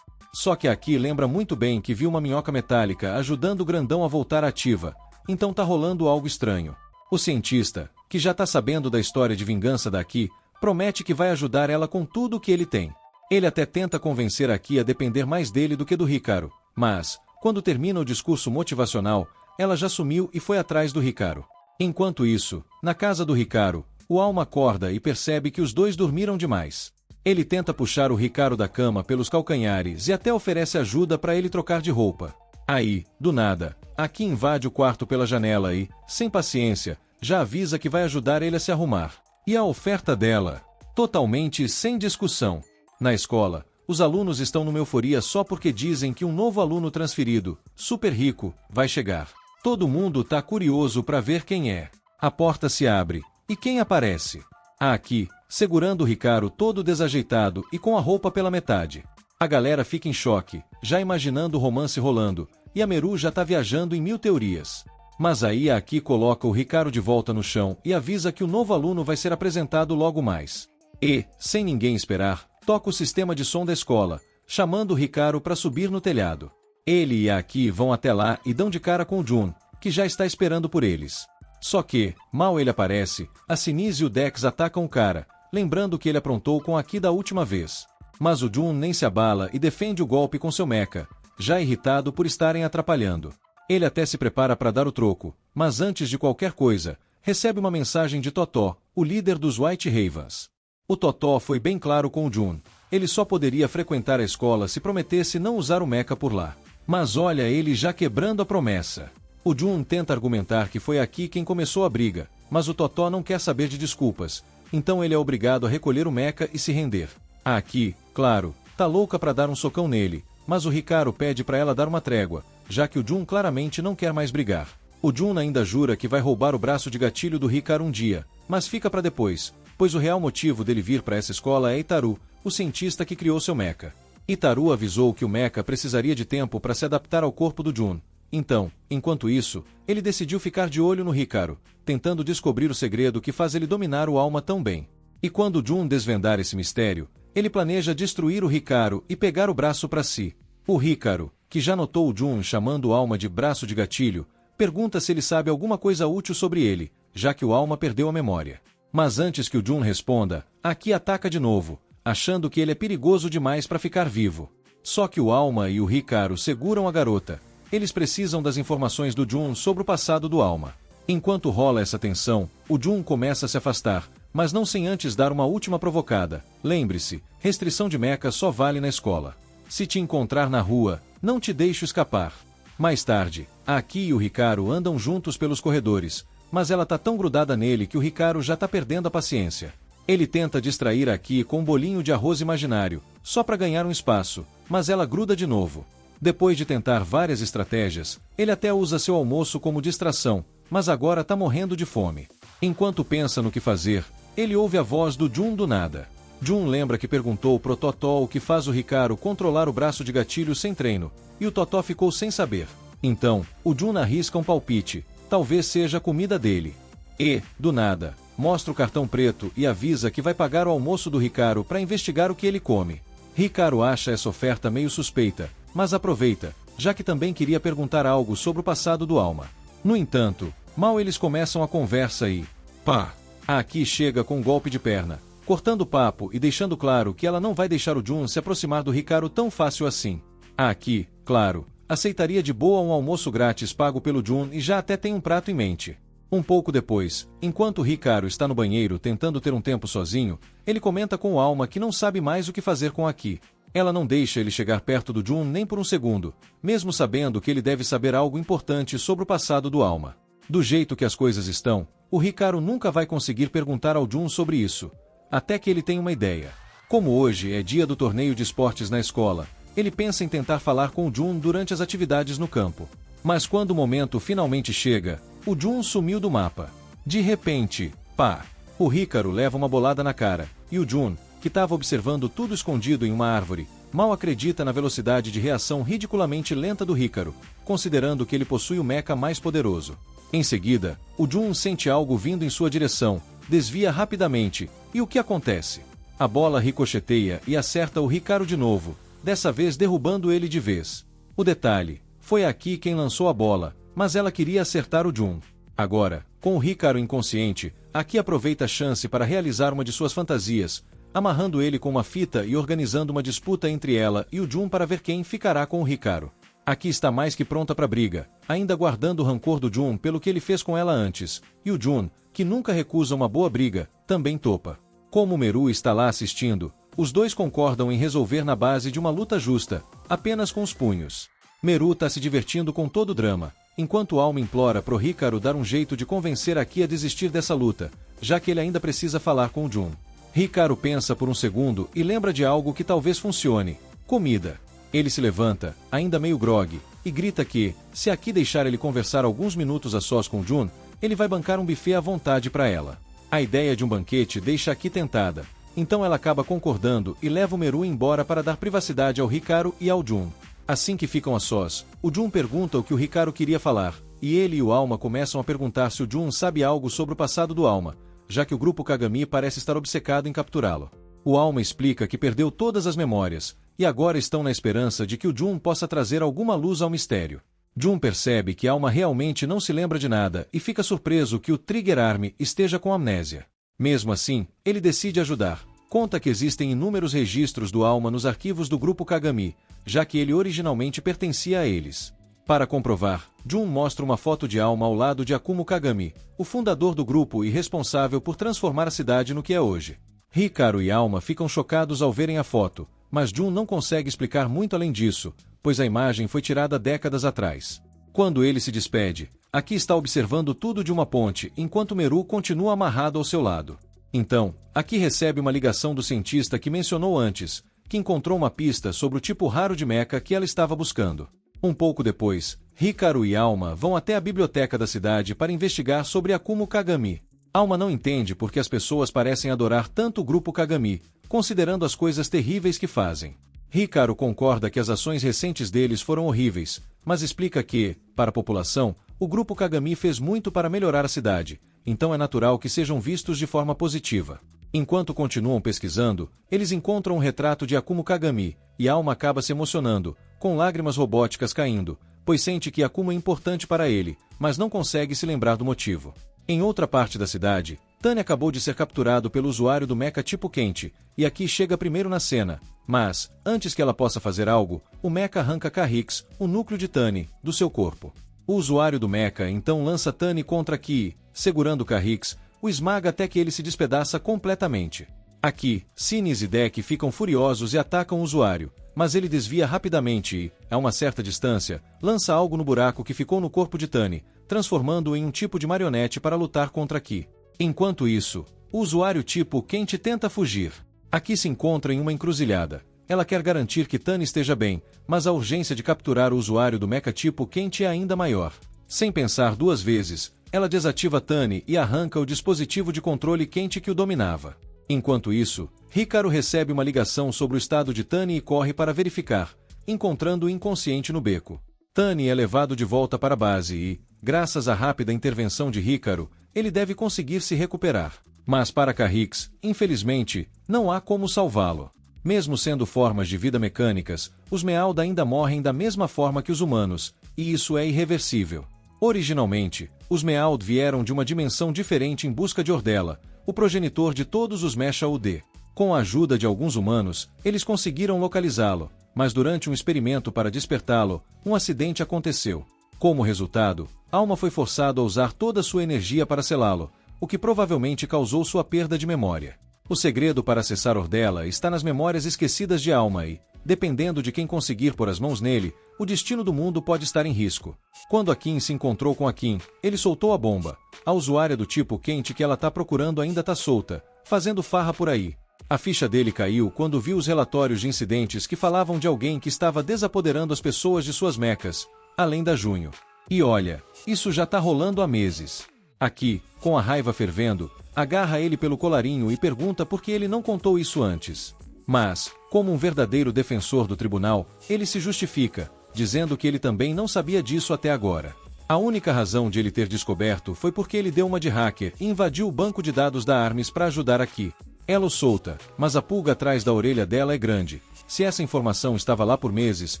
Só que Aki lembra muito bem que viu uma minhoca metálica ajudando o grandão a voltar ativa, então tá rolando algo estranho. O cientista, que já tá sabendo da história de vingança da Aki, promete que vai ajudar ela com tudo o que ele tem. Ele até tenta convencer Aki a depender mais dele do que do Hikaru, mas, quando termina o discurso motivacional, ela já sumiu e foi atrás do Hikaru. Enquanto isso, na casa do Hikaru, o Alma acorda e percebe que os dois dormiram demais. Ele tenta puxar o Hikaru da cama pelos calcanhares e até oferece ajuda para ele trocar de roupa. Aí, do nada, Aki invade o quarto pela janela e, sem paciência, já avisa que vai ajudar ele a se arrumar. E a oferta dela? Totalmente sem discussão. Na escola, os alunos estão numa euforia só porque dizem que um novo aluno transferido, super rico, vai chegar. Todo mundo tá curioso para ver quem é. A porta se abre. E quem aparece? Aki, segurando o Hikaru todo desajeitado e com a roupa pela metade. A galera fica em choque, já imaginando o romance rolando, e a Meru já tá viajando em 1000 teorias. Mas aí a Aki coloca o Hikaru de volta no chão e avisa que o novo aluno vai ser apresentado logo mais. E, sem ninguém esperar, toca o sistema de som da escola, chamando o Hikaru para subir no telhado. Ele e a Aki vão até lá e dão de cara com o Jun, que já está esperando por eles. Só que, mal ele aparece, a Sinise e o Dex atacam o cara, lembrando que ele aprontou com a Aki da última vez. Mas o Jun nem se abala e defende o golpe com seu mecha, já irritado por estarem atrapalhando. Ele até se prepara para dar o troco, mas antes de qualquer coisa, recebe uma mensagem de Totó, o líder dos White Ravens. O Totó foi bem claro com o Jun. Ele só poderia frequentar a escola se prometesse não usar o mecha por lá. Mas olha ele já quebrando a promessa. O Jun tenta argumentar que foi aqui quem começou a briga, mas o Totó não quer saber de desculpas, então ele é obrigado a recolher o mecha e se render. A Aki, claro, tá louca pra dar um socão nele, mas o Hikaru pede pra ela dar uma trégua, já que o Jun claramente não quer mais brigar. O Jun ainda jura que vai roubar o braço de gatilho do Hikaru um dia, mas fica pra depois, pois o real motivo dele vir pra essa escola é Itaru, o cientista que criou seu mecha. Itaru avisou que o mecha precisaria de tempo para se adaptar ao corpo do Jun. Então, enquanto isso, ele decidiu ficar de olho no Hikaru, tentando descobrir o segredo que faz ele dominar o alma tão bem. E quando o Jun desvendar esse mistério, ele planeja destruir o Hikaru e pegar o braço para si. O Hikaru, que já notou o Jun chamando o alma de braço de gatilho, pergunta se ele sabe alguma coisa útil sobre ele, já que o alma perdeu a memória. Mas antes que o Jun responda, Aki ataca de novo, achando que ele é perigoso demais para ficar vivo. Só que o alma e o Hikaru seguram a garota. Eles precisam das informações do Jun sobre o passado do alma. Enquanto rola essa tensão, o Jun começa a se afastar, mas não sem antes dar uma última provocada. Lembre-se, restrição de mecha só vale na escola. Se te encontrar na rua, não te deixo escapar. Mais tarde, a Aki e o Hikaru andam juntos pelos corredores, mas ela tá tão grudada nele que o Hikaru já tá perdendo a paciência. Ele tenta distrair a Aki com um bolinho de arroz imaginário, só para ganhar um espaço, mas ela gruda de novo. Depois de tentar várias estratégias, ele até usa seu almoço como distração, mas agora tá morrendo de fome. Enquanto pensa no que fazer, ele ouve a voz do Jun do nada. Jun lembra que perguntou pro Totó o que faz o Hikaru controlar o braço de gatilho sem treino, e o Totó ficou sem saber. Então, o Jun arrisca um palpite, talvez seja a comida dele. E, do nada, mostra o cartão preto e avisa que vai pagar o almoço do Hikaru para investigar o que ele come. Hikaru acha essa oferta meio suspeita, mas aproveita, já que também queria perguntar algo sobre o passado do alma. No entanto, mal eles começam a conversa e... pá! A Aki chega com um golpe de perna, cortando o papo e deixando claro que ela não vai deixar o Jun se aproximar do Hikaru tão fácil assim. A Aki, claro, aceitaria de boa um almoço grátis pago pelo Jun e já até tem um prato em mente. Um pouco depois, enquanto o Hikaru está no banheiro tentando ter um tempo sozinho, ele comenta com o alma que não sabe mais o que fazer com a Aki. Ela não deixa ele chegar perto do Jun nem por um segundo, mesmo sabendo que ele deve saber algo importante sobre o passado do alma. Do jeito que as coisas estão, o Hikaru nunca vai conseguir perguntar ao Jun sobre isso, até que ele tem uma ideia. Como hoje é dia do torneio de esportes na escola, ele pensa em tentar falar com o Jun durante as atividades no campo. Mas quando o momento finalmente chega, o Jun sumiu do mapa. De repente, pá! O Hikaru leva uma bolada na cara, e o Jun, que estava observando tudo escondido em uma árvore, mal acredita na velocidade de reação ridiculamente lenta do Hikaru, considerando que ele possui o mecha mais poderoso. Em seguida, o Jun sente algo vindo em sua direção, desvia rapidamente, e o que acontece? A bola ricocheteia e acerta o Hikaru de novo, dessa vez derrubando ele de vez. O detalhe, foi Aki quem lançou a bola, mas ela queria acertar o Jun. Agora, com o Hikaru inconsciente, Aki aproveita a chance para realizar uma de suas fantasias, amarrando ele com uma fita e organizando uma disputa entre ela e o Jun para ver quem ficará com o Hikaru. Aki está mais que pronta para a briga, ainda guardando o rancor do Jun pelo que ele fez com ela antes, e o Jun, que nunca recusa uma boa briga, também topa. Como Meru está lá assistindo, os dois concordam em resolver na base de uma luta justa, apenas com os punhos. Meru está se divertindo com todo o drama, enquanto Alma implora pro Hikaru dar um jeito de convencer Aki a desistir dessa luta, já que ele ainda precisa falar com o Jun. Hikaru pensa por um segundo e lembra de algo que talvez funcione: comida. Ele se levanta, ainda meio grogue, e grita que, se Aki deixar ele conversar alguns minutos a sós com Jun, ele vai bancar um buffet à vontade para ela. A ideia de um banquete deixa Aki tentada, então ela acaba concordando e leva o Meru embora para dar privacidade ao Hikaru e ao Jun. Assim que ficam a sós, o Jun pergunta o que o Hikaru queria falar, e ele e o Alma começam a perguntar se o Jun sabe algo sobre o passado do Alma, já que o grupo Kagami parece estar obcecado em capturá-lo. O Alma explica que perdeu todas as memórias, e agora estão na esperança de que o Jun possa trazer alguma luz ao mistério. Jun percebe que Alma realmente não se lembra de nada e fica surpreso que o Trigger Arm esteja com amnésia. Mesmo assim, ele decide ajudar. Conta que existem inúmeros registros do Alma nos arquivos do grupo Kagami, já que ele originalmente pertencia a eles. Para comprovar, Jun mostra uma foto de Alma ao lado de Akumo Kagami, o fundador do grupo e responsável por transformar a cidade no que é hoje. Hikaru e Alma ficam chocados ao verem a foto, mas Jun não consegue explicar muito além disso, pois a imagem foi tirada décadas atrás. Quando ele se despede, Aki está observando tudo de uma ponte, enquanto Meru continua amarrado ao seu lado. Então, Aki recebe uma ligação do cientista que mencionou antes, que encontrou uma pista sobre o tipo raro de mecha que ela estava buscando. Um pouco depois, Hikaru e Alma vão até a biblioteca da cidade para investigar sobre Akumu Kagami. Alma não entende porque as pessoas parecem adorar tanto o grupo Kagami, considerando as coisas terríveis que fazem. Hikaru concorda que as ações recentes deles foram horríveis, mas explica que, para a população, o grupo Kagami fez muito para melhorar a cidade, então é natural que sejam vistos de forma positiva. Enquanto continuam pesquisando, eles encontram um retrato de Akumu Kagami, e Alma acaba se emocionando, com lágrimas robóticas caindo, pois sente que Akumu é importante para ele, mas não consegue se lembrar do motivo. Em outra parte da cidade, Tani acabou de ser capturado pelo usuário do mecha tipo quente, e Aki chega primeiro na cena, mas, antes que ela possa fazer algo, o mecha arranca Kahix, o núcleo de Tani, do seu corpo. O usuário do mecha então lança Tani contra Aki, segurando Kahix, o esmaga até que ele se despedaça completamente. Aqui, Sinis e Deck ficam furiosos e atacam o usuário, mas ele desvia rapidamente e, a uma certa distância, lança algo no buraco que ficou no corpo de Tani, transformando-o em um tipo de marionete para lutar contra Aki. Enquanto isso, o usuário tipo Quente tenta fugir. Aki se encontra em uma encruzilhada. Ela quer garantir que Tani esteja bem, mas a urgência de capturar o usuário do mecha tipo Quente é ainda maior. Sem pensar duas vezes, ela desativa Tani e arranca o dispositivo de controle quente que o dominava. Enquanto isso, Hikaru recebe uma ligação sobre o estado de Tani e corre para verificar, encontrando-o inconsciente no beco. Tani é levado de volta para a base e, graças à rápida intervenção de Hikaru, ele deve conseguir se recuperar. Mas para Kahix, infelizmente, não há como salvá-lo. Mesmo sendo formas de vida mecânicas, os Mealda ainda morrem da mesma forma que os humanos, e isso é irreversível. Originalmente, os Meald vieram de uma dimensão diferente em busca de Ordela, o progenitor de todos os Mecha UD. Com a ajuda de alguns humanos, eles conseguiram localizá-lo, mas durante um experimento para despertá-lo, um acidente aconteceu. Como resultado, Alma foi forçado a usar toda sua energia para selá-lo, o que provavelmente causou sua perda de memória. O segredo para acessar Ordela está nas memórias esquecidas de Alma e, dependendo de quem conseguir pôr as mãos nele, o destino do mundo pode estar em risco. Quando Akin se encontrou com Akin, ele soltou a bomba. A usuária do tipo quente que ela tá procurando ainda tá solta, fazendo farra por aí. A ficha dele caiu quando viu os relatórios de incidentes que falavam de alguém que estava desapoderando as pessoas de suas mechas, além da Junho. E olha, isso já tá rolando há meses. Aqui, com a raiva fervendo, agarra ele pelo colarinho e pergunta por que ele não contou isso antes. Mas, como um verdadeiro defensor do tribunal, ele se justifica, dizendo que ele também não sabia disso até agora. A única razão de ele ter descoberto foi porque ele deu uma de hacker e invadiu o banco de dados da Armes para ajudar Aki. Ela o solta, mas a pulga atrás da orelha dela é grande. Se essa informação estava lá por meses,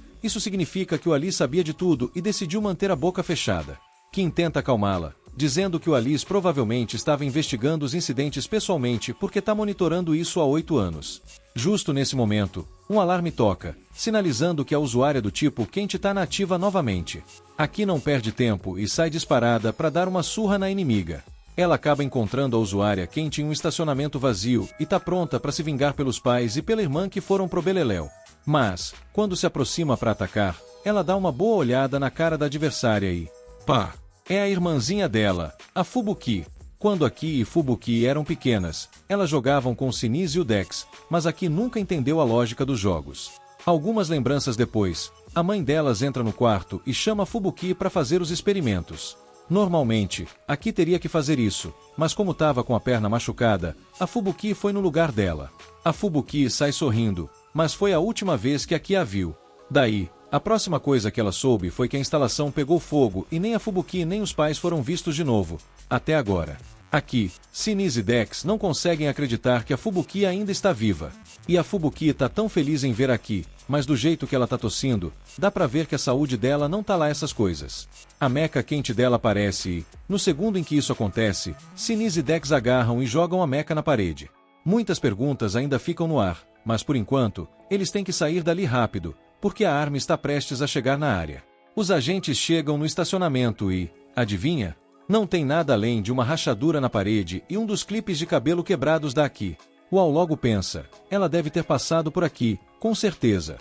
isso significa que o Ali sabia de tudo e decidiu manter a boca fechada. Kim tenta acalmá-la, dizendo que o Alice provavelmente estava investigando os incidentes pessoalmente porque está monitorando isso há 8 anos. Justo nesse momento, um alarme toca, sinalizando que a usuária do tipo quente está nativa novamente. Aki não perde tempo e sai disparada para dar uma surra na inimiga. Ela acaba encontrando a usuária quente em um estacionamento vazio e está pronta para se vingar pelos pais e pela irmã que foram pro Beleléu. Mas, quando se aproxima para atacar, ela dá uma boa olhada na cara da adversária e... pá! É a irmãzinha dela, a Fubuki. Quando Aki e Fubuki eram pequenas, elas jogavam com Sinis e o Dex, mas Aki nunca entendeu a lógica dos jogos. Algumas lembranças depois, a mãe delas entra no quarto e chama Fubuki para fazer os experimentos. Normalmente, Aki teria que fazer isso, mas como estava com a perna machucada, a Fubuki foi no lugar dela. A Fubuki sai sorrindo, mas foi a última vez que Aki a viu. Daí, a próxima coisa que ela soube foi que a instalação pegou fogo e nem a Fubuki nem os pais foram vistos de novo, até agora. Aqui, Sinis e Dex não conseguem acreditar que a Fubuki ainda está viva. E a Fubuki tá tão feliz em ver Aki, mas do jeito que ela tá tossindo, dá pra ver que a saúde dela não tá lá essas coisas. A mecha quente dela aparece e, no segundo em que isso acontece, Sinis e Dex agarram e jogam a mecha na parede. Muitas perguntas ainda ficam no ar, mas por enquanto, eles têm que sair dali rápido, porque a arma está prestes a chegar na área. Os agentes chegam no estacionamento e, adivinha? Não tem nada além de uma rachadura na parede e um dos clipes de cabelo quebrados da Aki. Uau, logo pensa, ela deve ter passado por aqui, com certeza.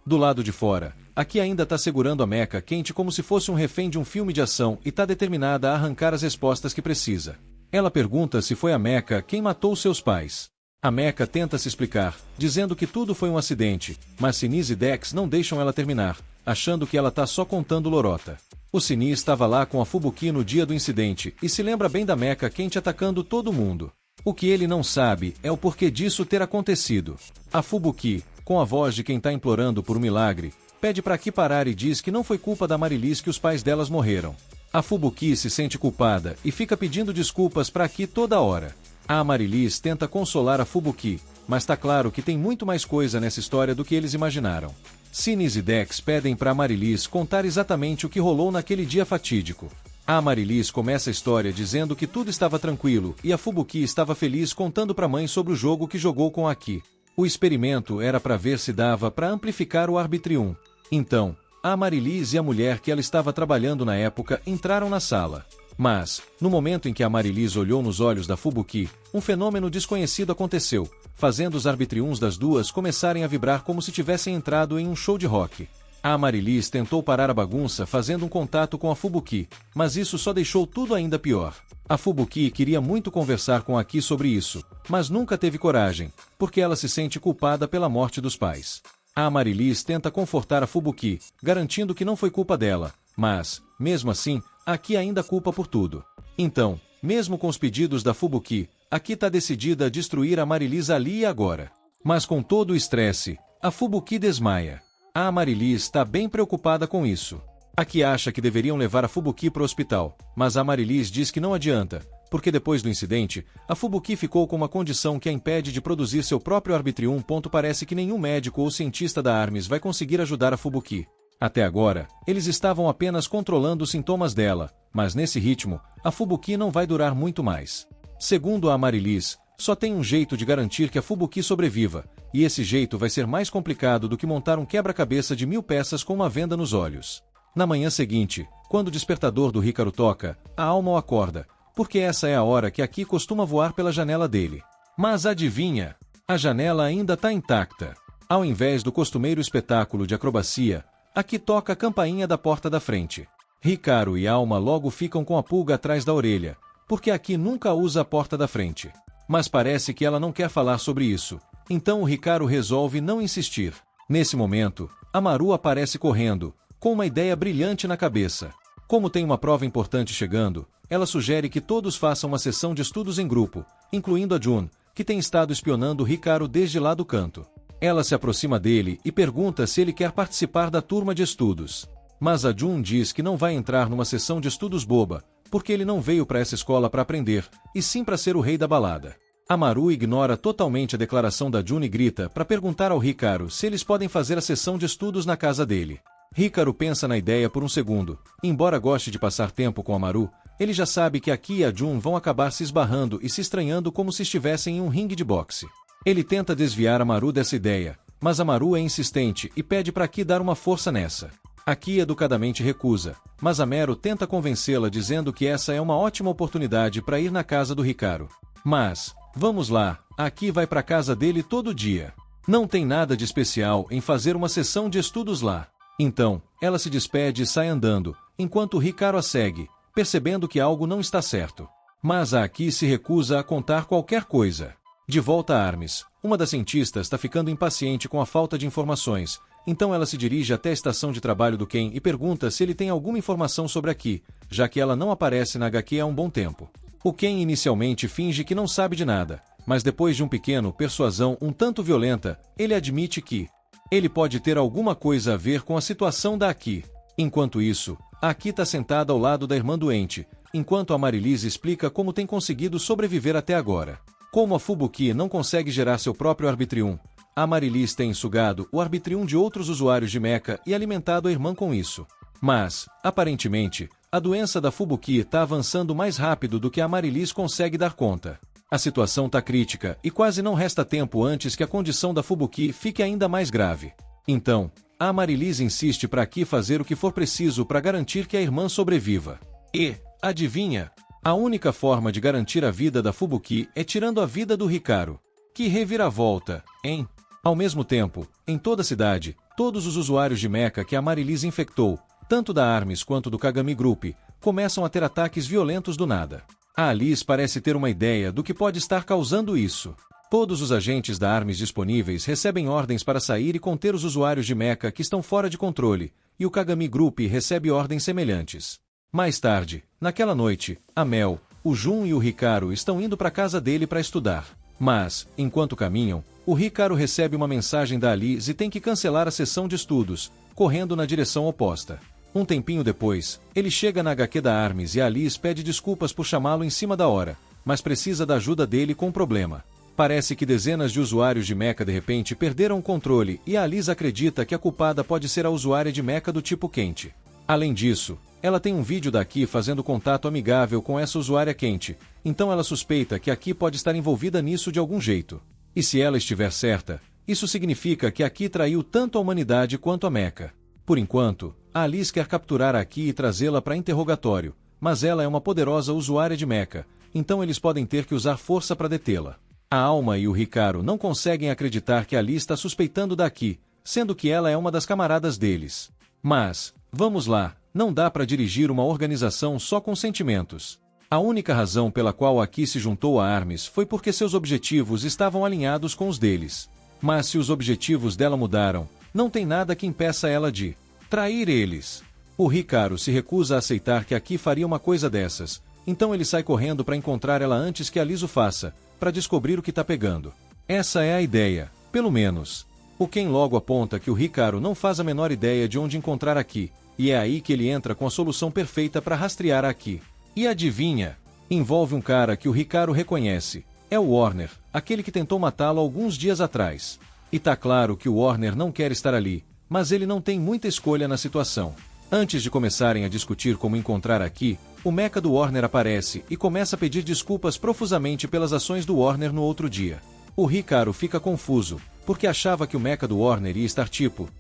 Do lado de fora, Aki ainda tá segurando a Mecha quente como se fosse um refém de um filme de ação e tá determinada a arrancar as respostas que precisa. Ela pergunta se foi a Mecha quem matou seus pais. A Mecha tenta se explicar, dizendo que tudo foi um acidente, mas Sinis e Dex não deixam ela terminar, achando que ela tá só contando lorota. O Sinis estava lá com a Fubuki no dia do incidente e se lembra bem da Mecha quente atacando todo mundo. O que ele não sabe é o porquê disso ter acontecido. A Fubuki, com a voz de quem tá implorando por um milagre, pede para Aki parar e diz que não foi culpa da Marilis que os pais delas morreram. A Fubuki se sente culpada e fica pedindo desculpas para Aki toda hora. A Marilis tenta consolar a Fubuki, mas tá claro que tem muito mais coisa nessa história do que eles imaginaram. Sinis e Dex pedem para Marilis contar exatamente o que rolou naquele dia fatídico. A Marilis começa a história dizendo que tudo estava tranquilo e a Fubuki estava feliz contando para a mãe sobre o jogo que jogou com Aki. O experimento era para ver se dava para amplificar o Arbitrium. Então, a Marilis e a mulher que ela estava trabalhando na época entraram na sala. Mas, no momento em que a Marilis olhou nos olhos da Fubuki, um fenômeno desconhecido aconteceu, fazendo os Arbitriums das duas começarem a vibrar como se tivessem entrado em um show de rock. A Marilis tentou parar a bagunça fazendo um contato com a Fubuki, mas isso só deixou tudo ainda pior. A Fubuki queria muito conversar com Aki sobre isso, mas nunca teve coragem, porque ela se sente culpada pela morte dos pais. A Marilis tenta confortar a Fubuki, garantindo que não foi culpa dela, mas, mesmo assim, Aki ainda culpa por tudo. Então, mesmo com os pedidos da Fubuki, Aki tá decidida a destruir a Marilis ali e agora. Mas com todo o estresse, a Fubuki desmaia. A Marilis está bem preocupada com isso. Aki acha que deveriam levar a Fubuki para o hospital, mas a Marilis diz que não adianta, porque depois do incidente, a Fubuki ficou com uma condição que a impede de produzir seu próprio Arbitrium. Parece que nenhum médico ou cientista da ARMS vai conseguir ajudar a Fubuki. Até agora, eles estavam apenas controlando os sintomas dela, mas nesse ritmo, a Fubuki não vai durar muito mais. Segundo a Marilis, só tem um jeito de garantir que a Fubuki sobreviva, e esse jeito vai ser mais complicado do que montar um quebra-cabeça de 1000 peças com uma venda nos olhos. Na manhã seguinte, quando o despertador do Hikaru toca, a Alma o acorda, porque essa é a hora que Aki costuma voar pela janela dele. Mas adivinha? A janela ainda está intacta. Ao invés do costumeiro espetáculo de acrobacia, Aki toca a campainha da porta da frente. Hikaru e Alma logo ficam com a pulga atrás da orelha, porque Aki nunca usa a porta da frente. Mas parece que ela não quer falar sobre isso, então o Hikaru resolve não insistir. Nesse momento, a Maru aparece correndo, com uma ideia brilhante na cabeça. Como tem uma prova importante chegando, ela sugere que todos façam uma sessão de estudos em grupo, incluindo a Jun, que tem estado espionando o Hikaru desde lá do canto. Ela se aproxima dele e pergunta se ele quer participar da turma de estudos. Mas a Jun diz que não vai entrar numa sessão de estudos boba, porque ele não veio para essa escola para aprender, e sim para ser o rei da balada. A Maru ignora totalmente a declaração da Jun e grita para perguntar ao Hikaru se eles podem fazer a sessão de estudos na casa dele. Hikaru pensa na ideia por um segundo. Embora goste de passar tempo com a Maru, ele já sabe que Aki e a Jun vão acabar se esbarrando e se estranhando como se estivessem em um ringue de boxe. Ele tenta desviar a Maru dessa ideia, mas a Maru é insistente e pede para Aki dar uma força nessa. Aki educadamente recusa, mas a Meru tenta convencê-la dizendo que essa é uma ótima oportunidade para ir na casa do Hikaru. Mas, vamos lá, Aki vai para a casa dele todo dia. Não tem nada de especial em fazer uma sessão de estudos lá. Então, ela se despede e sai andando, enquanto Hikaru a segue, percebendo que algo não está certo. Mas a Aki se recusa a contar qualquer coisa. De volta a Armes, uma das cientistas está ficando impaciente com a falta de informações, então ela se dirige até a estação de trabalho do Ken e pergunta se ele tem alguma informação sobre Aki, já que ela não aparece na HQ há um bom tempo. O Ken inicialmente finge que não sabe de nada, mas depois de um pequeno persuasão um tanto violenta, ele admite que ele pode ter alguma coisa a ver com a situação da Aki. Enquanto isso, a Aki está sentada ao lado da irmã doente, enquanto a Marilis explica como tem conseguido sobreviver até agora. Como a Fubuki não consegue gerar seu próprio Arbitrium, a Marilis tem sugado o Arbitrium de outros usuários de Mecha e alimentado a irmã com isso. Mas, aparentemente, a doença da Fubuki está avançando mais rápido do que a Marilis consegue dar conta. A situação está crítica e quase não resta tempo antes que a condição da Fubuki fique ainda mais grave. Então, a Marilis insiste para Aki fazer o que for preciso para garantir que a irmã sobreviva. E, adivinha? A única forma de garantir a vida da Fubuki é tirando a vida do Hikaru. Que reviravolta, hein? Ao mesmo tempo, em toda a cidade, todos os usuários de Mecha que a Marilize infectou, tanto da ARMS quanto do Kagami Group, começam a ter ataques violentos do nada. A Alice parece ter uma ideia do que pode estar causando isso. Todos os agentes da ARMS disponíveis recebem ordens para sair e conter os usuários de Mecha que estão fora de controle, e o Kagami Group recebe ordens semelhantes. Mais tarde, naquela noite, a Mel, o Jun e o Hikaru estão indo para a casa dele para estudar. Mas, enquanto caminham, o Hikaru recebe uma mensagem da Alice e tem que cancelar a sessão de estudos, correndo na direção oposta. Um tempinho depois, ele chega na HQ da ARMS e a Alice pede desculpas por chamá-lo em cima da hora, mas precisa da ajuda dele com um problema. Parece que dezenas de usuários de Mecha de repente perderam o controle e a Alice acredita que a culpada pode ser a usuária de Mecha do tipo quente. Além disso, ela tem um vídeo da Ki fazendo contato amigável com essa usuária quente, então ela suspeita que a Ki pode estar envolvida nisso de algum jeito. E se ela estiver certa, isso significa que a Ki traiu tanto a humanidade quanto a Mecha. Por enquanto, a Alice quer capturar a Ki e trazê-la para interrogatório, mas ela é uma poderosa usuária de Mecha, então eles podem ter que usar força para detê-la. A Alma e o Hikaru não conseguem acreditar que a Alice está suspeitando da Ki, sendo que ela é uma das camaradas deles. Mas, vamos lá, não dá para dirigir uma organização só com sentimentos. A única razão pela qual a Ki se juntou a ARMS foi porque seus objetivos estavam alinhados com os deles. Mas se os objetivos dela mudaram, não tem nada que impeça ela de trair eles. O Hikaru se recusa a aceitar que a Ki faria uma coisa dessas, então ele sai correndo para encontrar ela antes que a Liz o faça, para descobrir o que está pegando. Essa é a ideia, pelo menos. O Ken logo aponta que o Hikaru não faz a menor ideia de onde encontrar a Ki, e é aí que ele entra com a solução perfeita para rastrear a Ki. E adivinha? Envolve um cara que o Hikaru reconhece. É o Warner, aquele que tentou matá-lo alguns dias atrás. E tá claro que o Warner não quer estar ali, mas ele não tem muita escolha na situação. Antes de começarem a discutir como encontrar a Ki, o Mecha do Warner aparece e começa a pedir desculpas profusamente pelas ações do Warner no outro dia. O Hikaru fica confuso, porque achava que o Mecha do Warner ia estar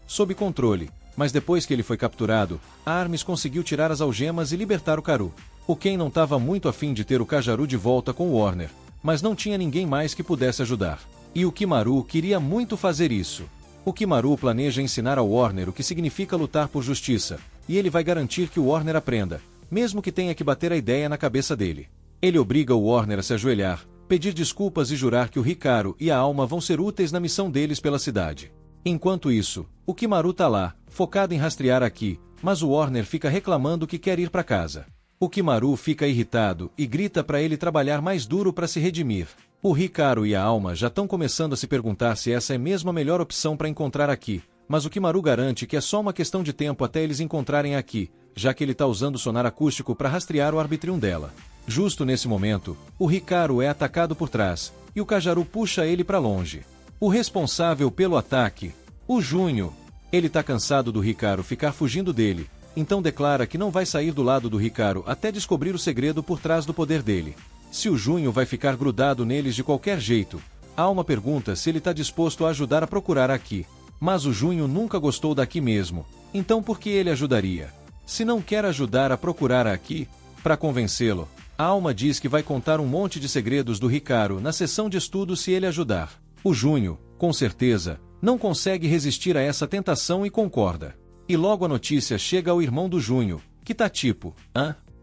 sob controle, mas depois que ele foi capturado, a ARMS conseguiu tirar as algemas e libertar o Karu. O Ken não estava muito afim de ter o Kajaru de volta com o Warner, mas não tinha ninguém mais que pudesse ajudar. E o Kimaru queria muito fazer isso. O Kimaru planeja ensinar ao Warner o que significa lutar por justiça, e ele vai garantir que o Warner aprenda, mesmo que tenha que bater a ideia na cabeça dele. Ele obriga o Warner a se ajoelhar, pedir desculpas e jurar que o Hikaru e a Alma vão ser úteis na missão deles pela cidade. Enquanto isso, o Kimaru tá lá, focado em rastrear a Ki, mas o Warner fica reclamando que quer ir para casa. O Kimaru fica irritado e grita para ele trabalhar mais duro para se redimir. O Hikaru e a Alma já estão começando a se perguntar se essa é mesmo a melhor opção para encontrar a Ki, mas o Kimaru garante que é só uma questão de tempo até eles encontrarem a Ki, já que ele está usando o sonar acústico para rastrear o Arbitrium dela. Justo nesse momento, o Hikaru é atacado por trás, e o Kajaru puxa ele para longe. O responsável pelo ataque, o Junho. Ele tá cansado do Hikaru ficar fugindo dele, então declara que não vai sair do lado do Hikaru até descobrir o segredo por trás do poder dele. Se o Junho vai ficar grudado neles de qualquer jeito, a Alma pergunta se ele está disposto a ajudar a procurar a Ki. Mas o Junho nunca gostou da Ki mesmo, então por que ele ajudaria? Se não quer ajudar a procurar a Ki, para convencê-lo, a Alma diz que vai contar um monte de segredos do Hikaru na sessão de estudo se ele ajudar. O Junho, com certeza, não consegue resistir a essa tentação e concorda. E logo a notícia chega ao irmão do Junho, que tá tipo,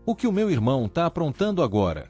o que o meu irmão tá aprontando agora?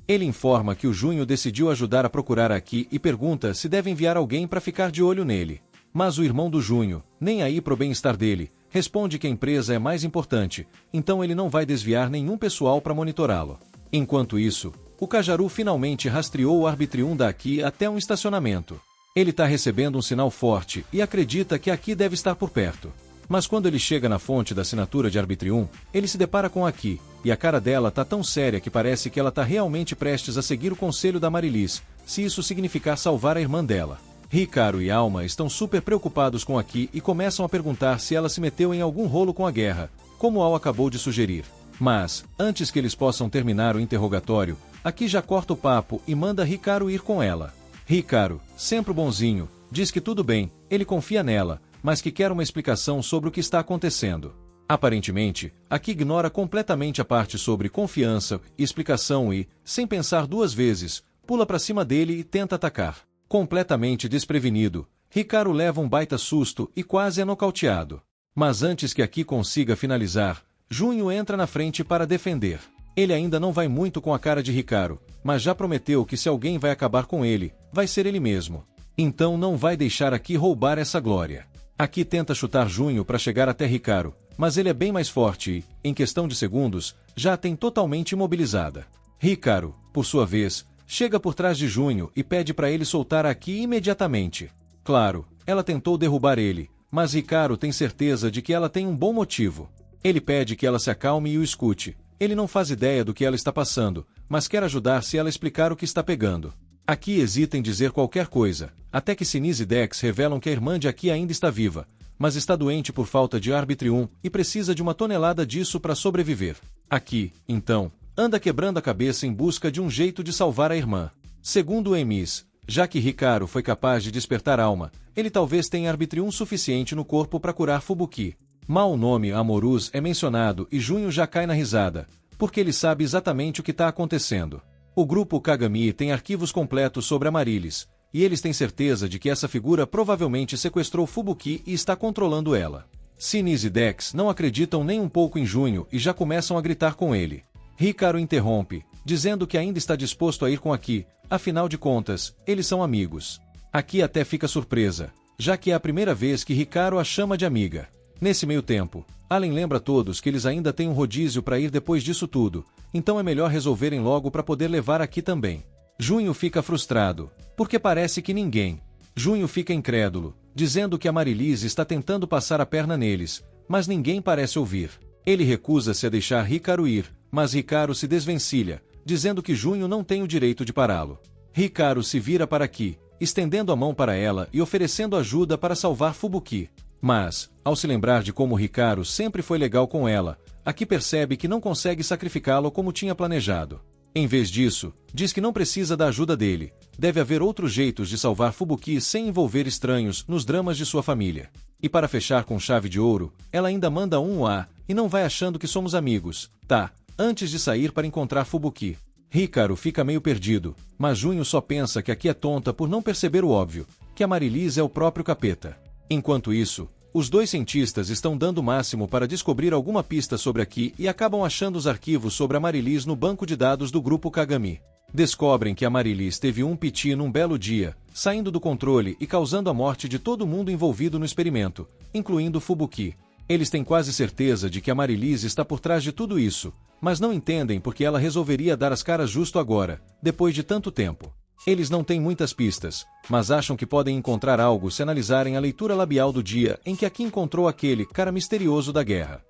Ele informa que o Junho decidiu ajudar a procurar a Ki e pergunta se deve enviar alguém para ficar de olho nele. Mas o irmão do Junho, nem aí pro bem-estar dele, responde que a empresa é mais importante, então ele não vai desviar nenhum pessoal para monitorá-lo. Enquanto isso, o Kajaru finalmente rastreou o Arbitrium da Ki até um estacionamento. Ele está recebendo um sinal forte e acredita que a Ki deve estar por perto. Mas quando ele chega na fonte da assinatura de Arbitrium, ele se depara com a Ki, e a cara dela tá tão séria que parece que ela tá realmente prestes a seguir o conselho da Marilize, se isso significar salvar a irmã dela. Hikaru e Alma estão super preocupados com a Ki e começam a perguntar se ela se meteu em algum rolo com a guerra, como Al acabou de sugerir. Mas, antes que eles possam terminar o interrogatório, a Ki já corta o papo e manda Hikaru ir com ela. Hikaru, sempre bonzinho, diz que tudo bem, ele confia nela, mas que quer uma explicação sobre o que está acontecendo. Aparentemente, a Ki ignora completamente a parte sobre confiança e explicação e, sem pensar duas vezes, pula para cima dele e tenta atacar. Completamente desprevenido, Hikaru leva um baita susto e quase é nocauteado. Mas antes que Aki consiga finalizar, Junho entra na frente para defender. Ele ainda não vai muito com a cara de Hikaru, mas já prometeu que se alguém vai acabar com ele, vai ser ele mesmo. Então não vai deixar Aki roubar essa glória. Aki tenta chutar Junho para chegar até Hikaru, mas ele é bem mais forte e, em questão de segundos, já a tem totalmente imobilizada. Hikaru, por sua vez, chega por trás de Junho e pede para ele soltar Aki imediatamente. Claro, ela tentou derrubar ele, mas Hikaru tem certeza de que ela tem um bom motivo. Ele pede que ela se acalme e o escute. Ele não faz ideia do que ela está passando, mas quer ajudar se ela explicar o que está pegando. Aki hesita em dizer qualquer coisa, até que Shinize e Dex revelam que a irmã de Aki ainda está viva, mas está doente por falta de Arbitrium e precisa de uma tonelada disso para sobreviver. Aki, então, anda quebrando a cabeça em busca de um jeito de salvar a irmã. Segundo Emis, já que Hikaru foi capaz de despertar alma, ele talvez tenha Arbitrium suficiente no corpo para curar Fubuki. Mal o nome Amorus é mencionado e Junho já cai na risada, porque ele sabe exatamente o que está acontecendo. O grupo Kagami tem arquivos completos sobre Amaryllis, e eles têm certeza de que essa figura provavelmente sequestrou Fubuki e está controlando ela. Shinize e Dex não acreditam nem um pouco em Junho e já começam a gritar com ele. Hikaru interrompe, dizendo que ainda está disposto a ir com Aki, afinal de contas, eles são amigos. Aki até fica surpresa, já que é a primeira vez que Hikaru a chama de amiga. Nesse meio tempo, Allen lembra a todos que eles ainda têm um rodízio para ir depois disso tudo, então é melhor resolverem logo para poder levar Aki também. Junho fica frustrado, porque parece que ninguém. Junho fica incrédulo, dizendo que Amaryllis está tentando passar a perna neles, mas ninguém parece ouvir. Ele recusa-se a deixar Hikaru ir, mas Hikaru se desvencilha, dizendo que Junho não tem o direito de pará-lo. Hikaru se vira para Aki, estendendo a mão para ela e oferecendo ajuda para salvar Fubuki. Mas, ao se lembrar de como Hikaru sempre foi legal com ela, Aki percebe que não consegue sacrificá-lo como tinha planejado. Em vez disso, diz que não precisa da ajuda dele, deve haver outros jeitos de salvar Fubuki sem envolver estranhos nos dramas de sua família. E para fechar com chave de ouro, ela ainda manda um A, e não vai achando que somos amigos, tá, antes de sair para encontrar Fubuki. Hikaru fica meio perdido, mas Junho só pensa que Aki é tonta por não perceber o óbvio, que Amaryllis é o próprio capeta. Enquanto isso, os dois cientistas estão dando o máximo para descobrir alguma pista sobre Aki e acabam achando os arquivos sobre Amaryllis no banco de dados do grupo Kagami. Descobrem que Amaryllis teve um piti num belo dia, saindo do controle e causando a morte de todo mundo envolvido no experimento, incluindo Fubuki. Eles têm quase certeza de que Amaryllis está por trás de tudo isso, mas não entendem porque ela resolveria dar as caras justo agora, depois de tanto tempo. Eles não têm muitas pistas, mas acham que podem encontrar algo se analisarem a leitura labial do dia em que Aki encontrou aquele cara misterioso da guerra.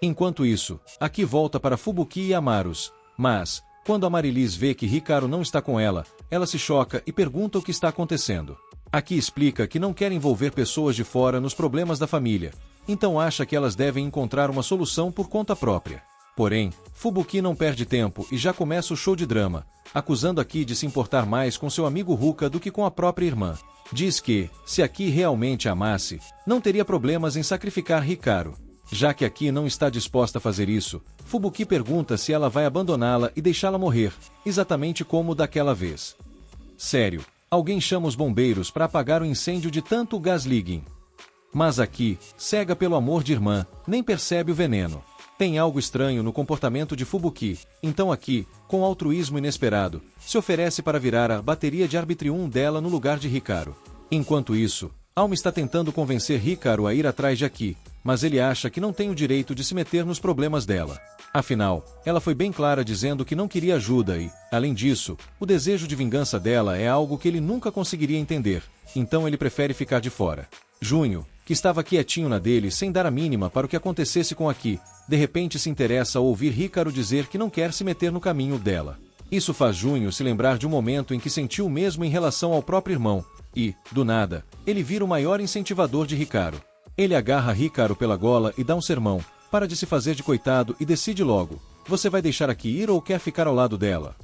Enquanto isso, Aki volta para Fubuki e Amarus, mas, quando Amaryllis vê que Hikaru não está com ela, ela se choca e pergunta o que está acontecendo. Aki explica que não quer envolver pessoas de fora nos problemas da família, então acha que elas devem encontrar uma solução por conta própria. Porém, Fubuki não perde tempo e já começa o show de drama, acusando Aki de se importar mais com seu amigo Ruka do que com a própria irmã. Diz que, se Aki realmente a amasse, não teria problemas em sacrificar Hikaru. Já que Aki não está disposta a fazer isso, Fubuki pergunta se ela vai abandoná-la e deixá-la morrer, exatamente como daquela vez. Sério, alguém chama os bombeiros para apagar o incêndio de tanto gás ligging. Mas Aki, cega pelo amor de irmã, nem percebe o veneno. Tem algo estranho no comportamento de Fubuki, então Aki, com altruísmo inesperado, se oferece para virar a bateria de Arbitrium dela no lugar de Hikaru. Enquanto isso, Alma está tentando convencer Hikaru a ir atrás de Aki, mas ele acha que não tem o direito de se meter nos problemas dela. Afinal, ela foi bem clara dizendo que não queria ajuda e, além disso, o desejo de vingança dela é algo que ele nunca conseguiria entender, então ele prefere ficar de fora. Junho, que estava quietinho na dele sem dar a mínima para o que acontecesse com Aki, de repente se interessa ao ouvir Hikaru dizer que não quer se meter no caminho dela. Isso faz Junho se lembrar de um momento em que sentiu o mesmo em relação ao próprio irmão, e, do nada, ele vira o maior incentivador de Hikaru. Ele agarra Hikaru pela gola e dá um sermão, para de se fazer de coitado e decide logo, você vai deixar Aki ir ou quer ficar ao lado dela?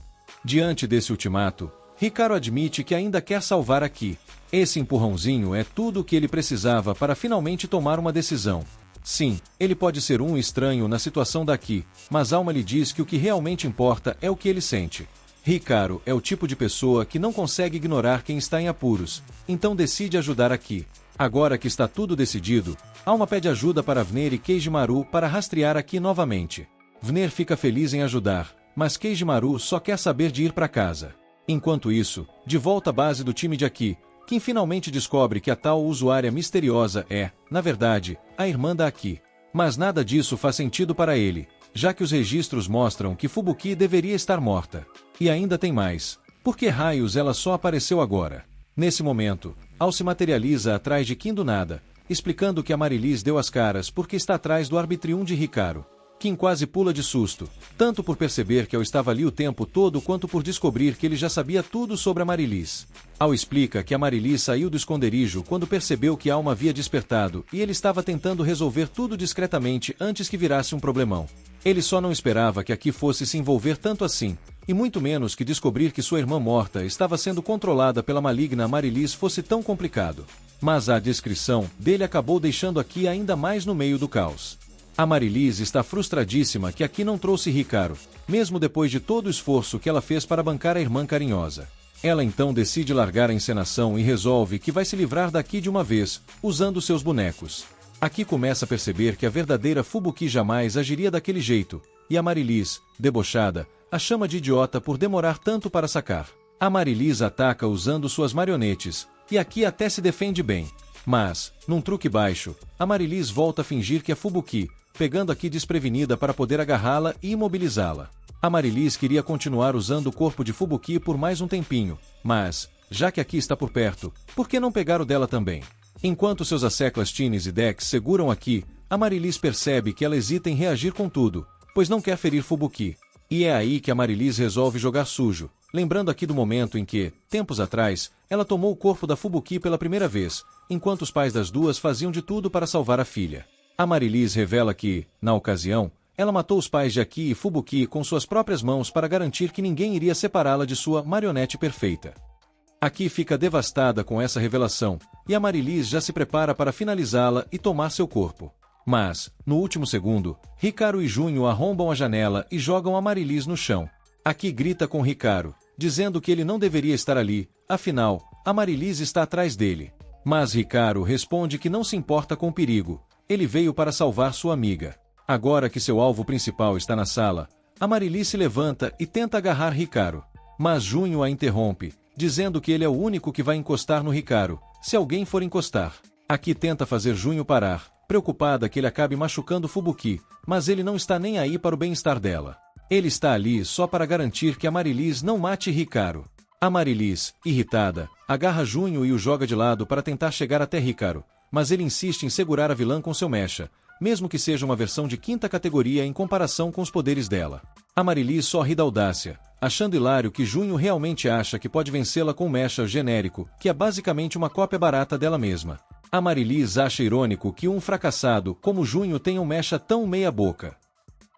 Diante desse ultimato, Hikaru admite que ainda quer salvar Aki. Esse empurrãozinho é tudo o que ele precisava para finalmente tomar uma decisão. Sim, ele pode ser um estranho na situação daqui, mas Alma lhe diz que o que realmente importa é o que ele sente. Hikaru é o tipo de pessoa que não consegue ignorar quem está em apuros, então decide ajudar Aki. Agora que está tudo decidido, Alma pede ajuda para Vner e Keijimaru para rastrear Aki novamente. Vner fica feliz em ajudar, mas Keijimaru só quer saber de ir para casa. Enquanto isso, de volta à base do time de Aki, Kim finalmente descobre que a tal usuária misteriosa é, na verdade, a irmã da Aki. Mas nada disso faz sentido para ele, já que os registros mostram que Fubuki deveria estar morta. E ainda tem mais. Por que raios ela só apareceu agora? Nesse momento, Al se materializa atrás de Kim do nada, explicando que a Marilis deu as caras porque está atrás do Arbitrium de Hikaru. Kim quase pula de susto, tanto por perceber que Al estava ali o tempo todo quanto por descobrir que ele já sabia tudo sobre a Marilis. Al explica que a Marilis saiu do esconderijo quando percebeu que Alma havia despertado e ele estava tentando resolver tudo discretamente antes que virasse um problemão. Ele só não esperava que Aki fosse se envolver tanto assim, e muito menos que descobrir que sua irmã morta estava sendo controlada pela maligna Marilis fosse tão complicado. Mas a descrição dele acabou deixando Aki ainda mais no meio do caos. A Marilis está frustradíssima que Aki não trouxe Hikaru, mesmo depois de todo o esforço que ela fez para bancar a irmã carinhosa. Ela então decide largar a encenação e resolve que vai se livrar daqui de uma vez, usando seus bonecos. Aki começa a perceber que a verdadeira Fubuki jamais agiria daquele jeito, e a Marilis, debochada, a chama de idiota por demorar tanto para sacar. A Marilis ataca usando suas marionetes, e Aki até se defende bem. Mas, num truque baixo, a Marilis volta a fingir que é Fubuki, pegando Aki desprevenida para poder agarrá-la e imobilizá-la. A Marilis queria continuar usando o corpo de Fubuki por mais um tempinho, mas, já que Aki está por perto, por que não pegar o dela também? Enquanto seus asseclas Tines e Dex seguram Aki, a Marilis percebe que ela hesita em reagir com tudo, pois não quer ferir Fubuki. E é aí que a Marilis resolve jogar sujo, lembrando Aki do momento em que, tempos atrás, ela tomou o corpo da Fubuki pela primeira vez, enquanto os pais das duas faziam de tudo para salvar a filha. A Marilis revela que, na ocasião, ela matou os pais de Aki e Fubuki com suas próprias mãos para garantir que ninguém iria separá-la de sua marionete perfeita. Aki fica devastada com essa revelação, e a Marilis já se prepara para finalizá-la e tomar seu corpo. Mas, no último segundo, Hikaru e Junho arrombam a janela e jogam a Marilis no chão. Aki grita com Hikaru, dizendo que ele não deveria estar ali, afinal, a Marilis está atrás dele. Mas Hikaru responde que não se importa com o perigo, ele veio para salvar sua amiga. Agora que seu alvo principal está na sala, a Marilis se levanta e tenta agarrar Hikaru. Mas Junho a interrompe, dizendo que ele é o único que vai encostar no Hikaru, se alguém for encostar. Aki tenta fazer Junho parar, preocupada que ele acabe machucando Fubuki, mas ele não está nem aí para o bem-estar dela. Ele está ali só para garantir que a Marilis não mate Hikaru. A Marilis, irritada, agarra Junho e o joga de lado para tentar chegar até Hikaru, mas ele insiste em segurar a vilã com seu mecha, mesmo que seja uma versão de quinta categoria em comparação com os poderes dela. A Marilis só ri da audácia, achando hilário que Junho realmente acha que pode vencê-la com um mecha genérico, que é basicamente uma cópia barata dela mesma. A Marilis acha irônico que um fracassado como Junho tenha um mecha tão meia-boca.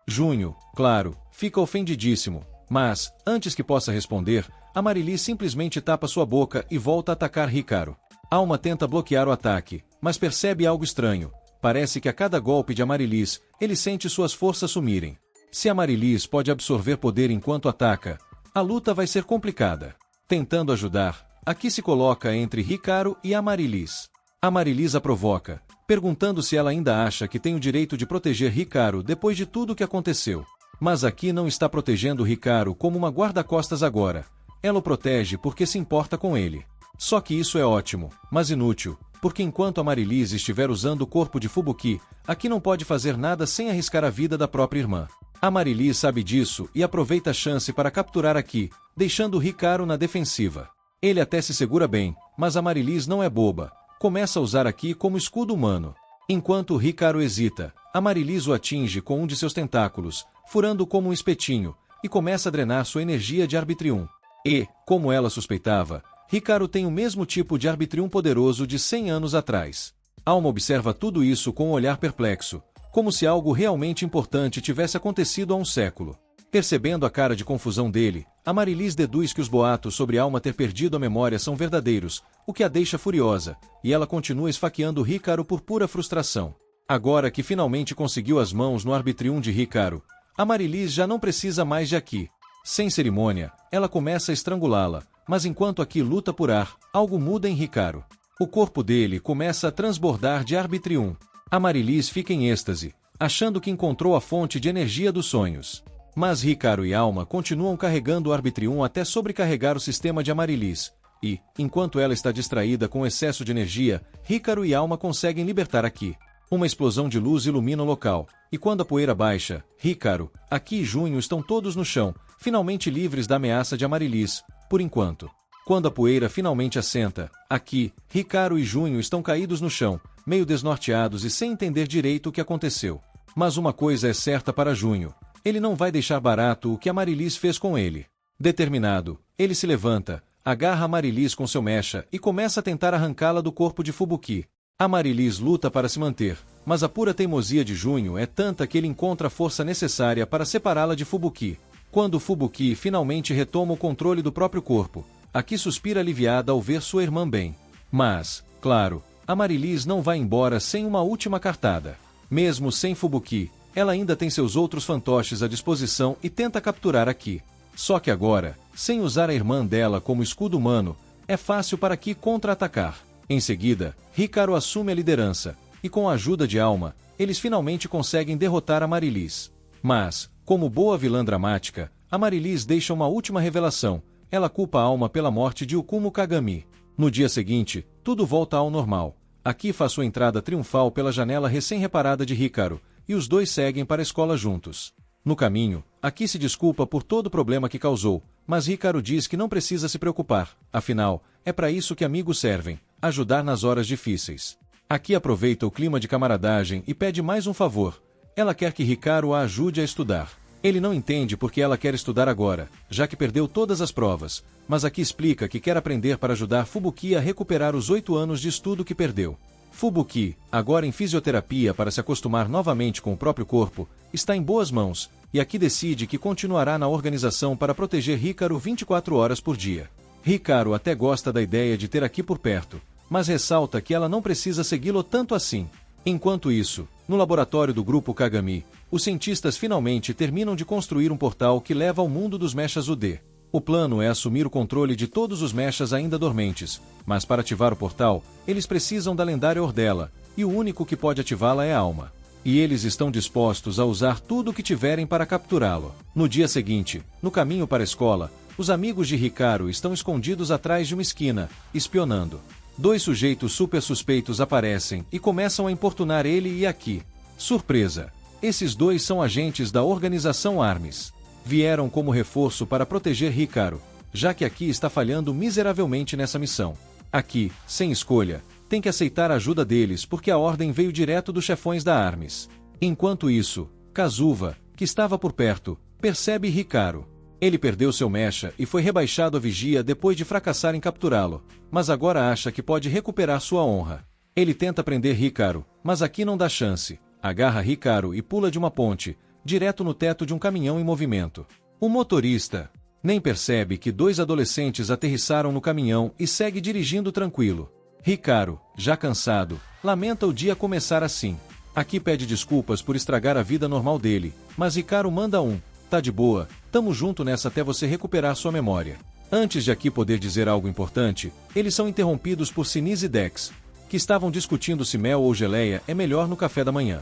Junho, claro, fica ofendidíssimo, mas, antes que possa responder, a Marilis simplesmente tapa sua boca e volta a atacar Hikaru. Alma tenta bloquear o ataque, mas percebe algo estranho. Parece que a cada golpe de Marilis, ele sente suas forças sumirem. Se a Marilis pode absorver poder enquanto ataca, a luta vai ser complicada. Tentando ajudar, Aki se coloca entre Hikaru e a Marilis. A Marilis a provoca, perguntando se ela ainda acha que tem o direito de proteger Hikaru depois de tudo o que aconteceu. Mas Aki não está protegendo Hikaru como uma guarda-costas agora. Ela o protege porque se importa com ele. Só que isso é ótimo, mas inútil, porque enquanto a Marilis estiver usando o corpo de Fubuki, Aki não pode fazer nada sem arriscar a vida da própria irmã. A Marilis sabe disso e aproveita a chance para capturar Aki, deixando Hikaru na defensiva. Ele até se segura bem, mas a Marilis não é boba. Começa a usar Aki como escudo humano. Enquanto Hikaru hesita, a Marilis o atinge com um de seus tentáculos, furando como um espetinho, e começa a drenar sua energia de Arbitrium. E, como ela suspeitava, Hikaru tem o mesmo tipo de Arbitrium poderoso de 100 anos atrás. Alma observa tudo isso com um olhar perplexo, como se algo realmente importante tivesse acontecido há um século. Percebendo a cara de confusão dele, a Marilis deduz que os boatos sobre Alma ter perdido a memória são verdadeiros, o que a deixa furiosa, e ela continua esfaqueando Hikaru por pura frustração. Agora que finalmente conseguiu as mãos no Arbitrium de Hikaru, a Marilis já não precisa mais de Aki. Sem cerimônia, ela começa a estrangulá-la, mas enquanto Aki luta por ar, algo muda em Hikaru. O corpo dele começa a transbordar de Arbitrium. Amaryllis fica em êxtase, achando que encontrou a fonte de energia dos sonhos. Mas Hikaru e Alma continuam carregando o Arbitrium até sobrecarregar o sistema de Amaryllis. E, enquanto ela está distraída com o excesso de energia, Hikaru e Alma conseguem libertar Aki. Uma explosão de luz ilumina o local, e quando a poeira baixa, Hikaru, Aki e Junho estão todos no chão, finalmente livres da ameaça de Amaryllis, por enquanto. Quando a poeira finalmente assenta, Aki, Hikaru e Junho estão caídos no chão, meio desnorteados e sem entender direito o que aconteceu. Mas uma coisa é certa para Junho: ele não vai deixar barato o que Amaryllis fez com ele. Determinado, ele se levanta, agarra Amaryllis com seu mecha e começa a tentar arrancá-la do corpo de Fubuki. Amaryllis luta para se manter, mas a pura teimosia de Junho é tanta que ele encontra a força necessária para separá-la de Fubuki. Quando Fubuki finalmente retoma o controle do próprio corpo, Aki suspira aliviada ao ver sua irmã bem. Mas, claro, Amaryllis não vai embora sem uma última cartada. Mesmo sem Fubuki, ela ainda tem seus outros fantoches à disposição e tenta capturar Aki. Só que agora, sem usar a irmã dela como escudo humano, é fácil para Aki contra-atacar. Em seguida, Hikaru assume a liderança, e com a ajuda de Alma, eles finalmente conseguem derrotar Amaryllis. Mas, como boa vilã dramática, Amaryllis deixa uma última revelação: ela culpa a Alma pela morte de Ukumo Kagami. No dia seguinte, tudo volta ao normal. Aki faz sua entrada triunfal pela janela recém-reparada de Hikaru, e os dois seguem para a escola juntos. No caminho, Aki se desculpa por todo o problema que causou, mas Hikaru diz que não precisa se preocupar, afinal, é para isso que amigos servem: ajudar nas horas difíceis. Aki aproveita o clima de camaradagem e pede mais um favor. Ela quer que Hikaru a ajude a estudar. Ele não entende por que ela quer estudar agora, já que perdeu todas as provas, mas Aki explica que quer aprender para ajudar Fubuki a recuperar os 8 anos de estudo que perdeu. Fubuki, agora em fisioterapia para se acostumar novamente com o próprio corpo, está em boas mãos, e Aki decide que continuará na organização para proteger Hikaru 24 horas por dia. Hikaru até gosta da ideia de ter Aki por perto, mas ressalta que ela não precisa segui-lo tanto assim. Enquanto isso, no laboratório do grupo Kagami, os cientistas finalmente terminam de construir um portal que leva ao mundo dos mechas UD. O plano é assumir o controle de todos os mechas ainda dormentes, mas para ativar o portal, eles precisam da lendária Ordela, e o único que pode ativá-la é a Alma. E eles estão dispostos a usar tudo o que tiverem para capturá-lo. No dia seguinte, no caminho para a escola, os amigos de Hikaru estão escondidos atrás de uma esquina, espionando. 2 sujeitos super suspeitos aparecem e começam a importunar ele e Aki. Surpresa! Esses 2 são agentes da organização Arms. Vieram como reforço para proteger Hikaru, já que Aki está falhando miseravelmente nessa missão. Aki, sem escolha, tem que aceitar a ajuda deles porque a ordem veio direto dos chefões da Arms. Enquanto isso, Kazuva, que estava por perto, percebe Hikaru. Ele perdeu seu mecha e foi rebaixado à vigia depois de fracassar em capturá-lo, mas agora acha que pode recuperar sua honra. Ele tenta prender Hikaru, mas Aki não dá chance. Agarra Hikaru e pula de uma ponte, direto no teto de um caminhão em movimento. O motorista nem percebe que 2 adolescentes aterrissaram no caminhão e segue dirigindo tranquilo. Hikaru, já cansado, lamenta o dia começar assim. Aki pede desculpas por estragar a vida normal dele, mas Hikaru manda tá de boa, tamo junto nessa até você recuperar sua memória. Antes de Aki poder dizer algo importante, eles são interrompidos por Shinize e Dex, que estavam discutindo se mel ou geleia é melhor no café da manhã.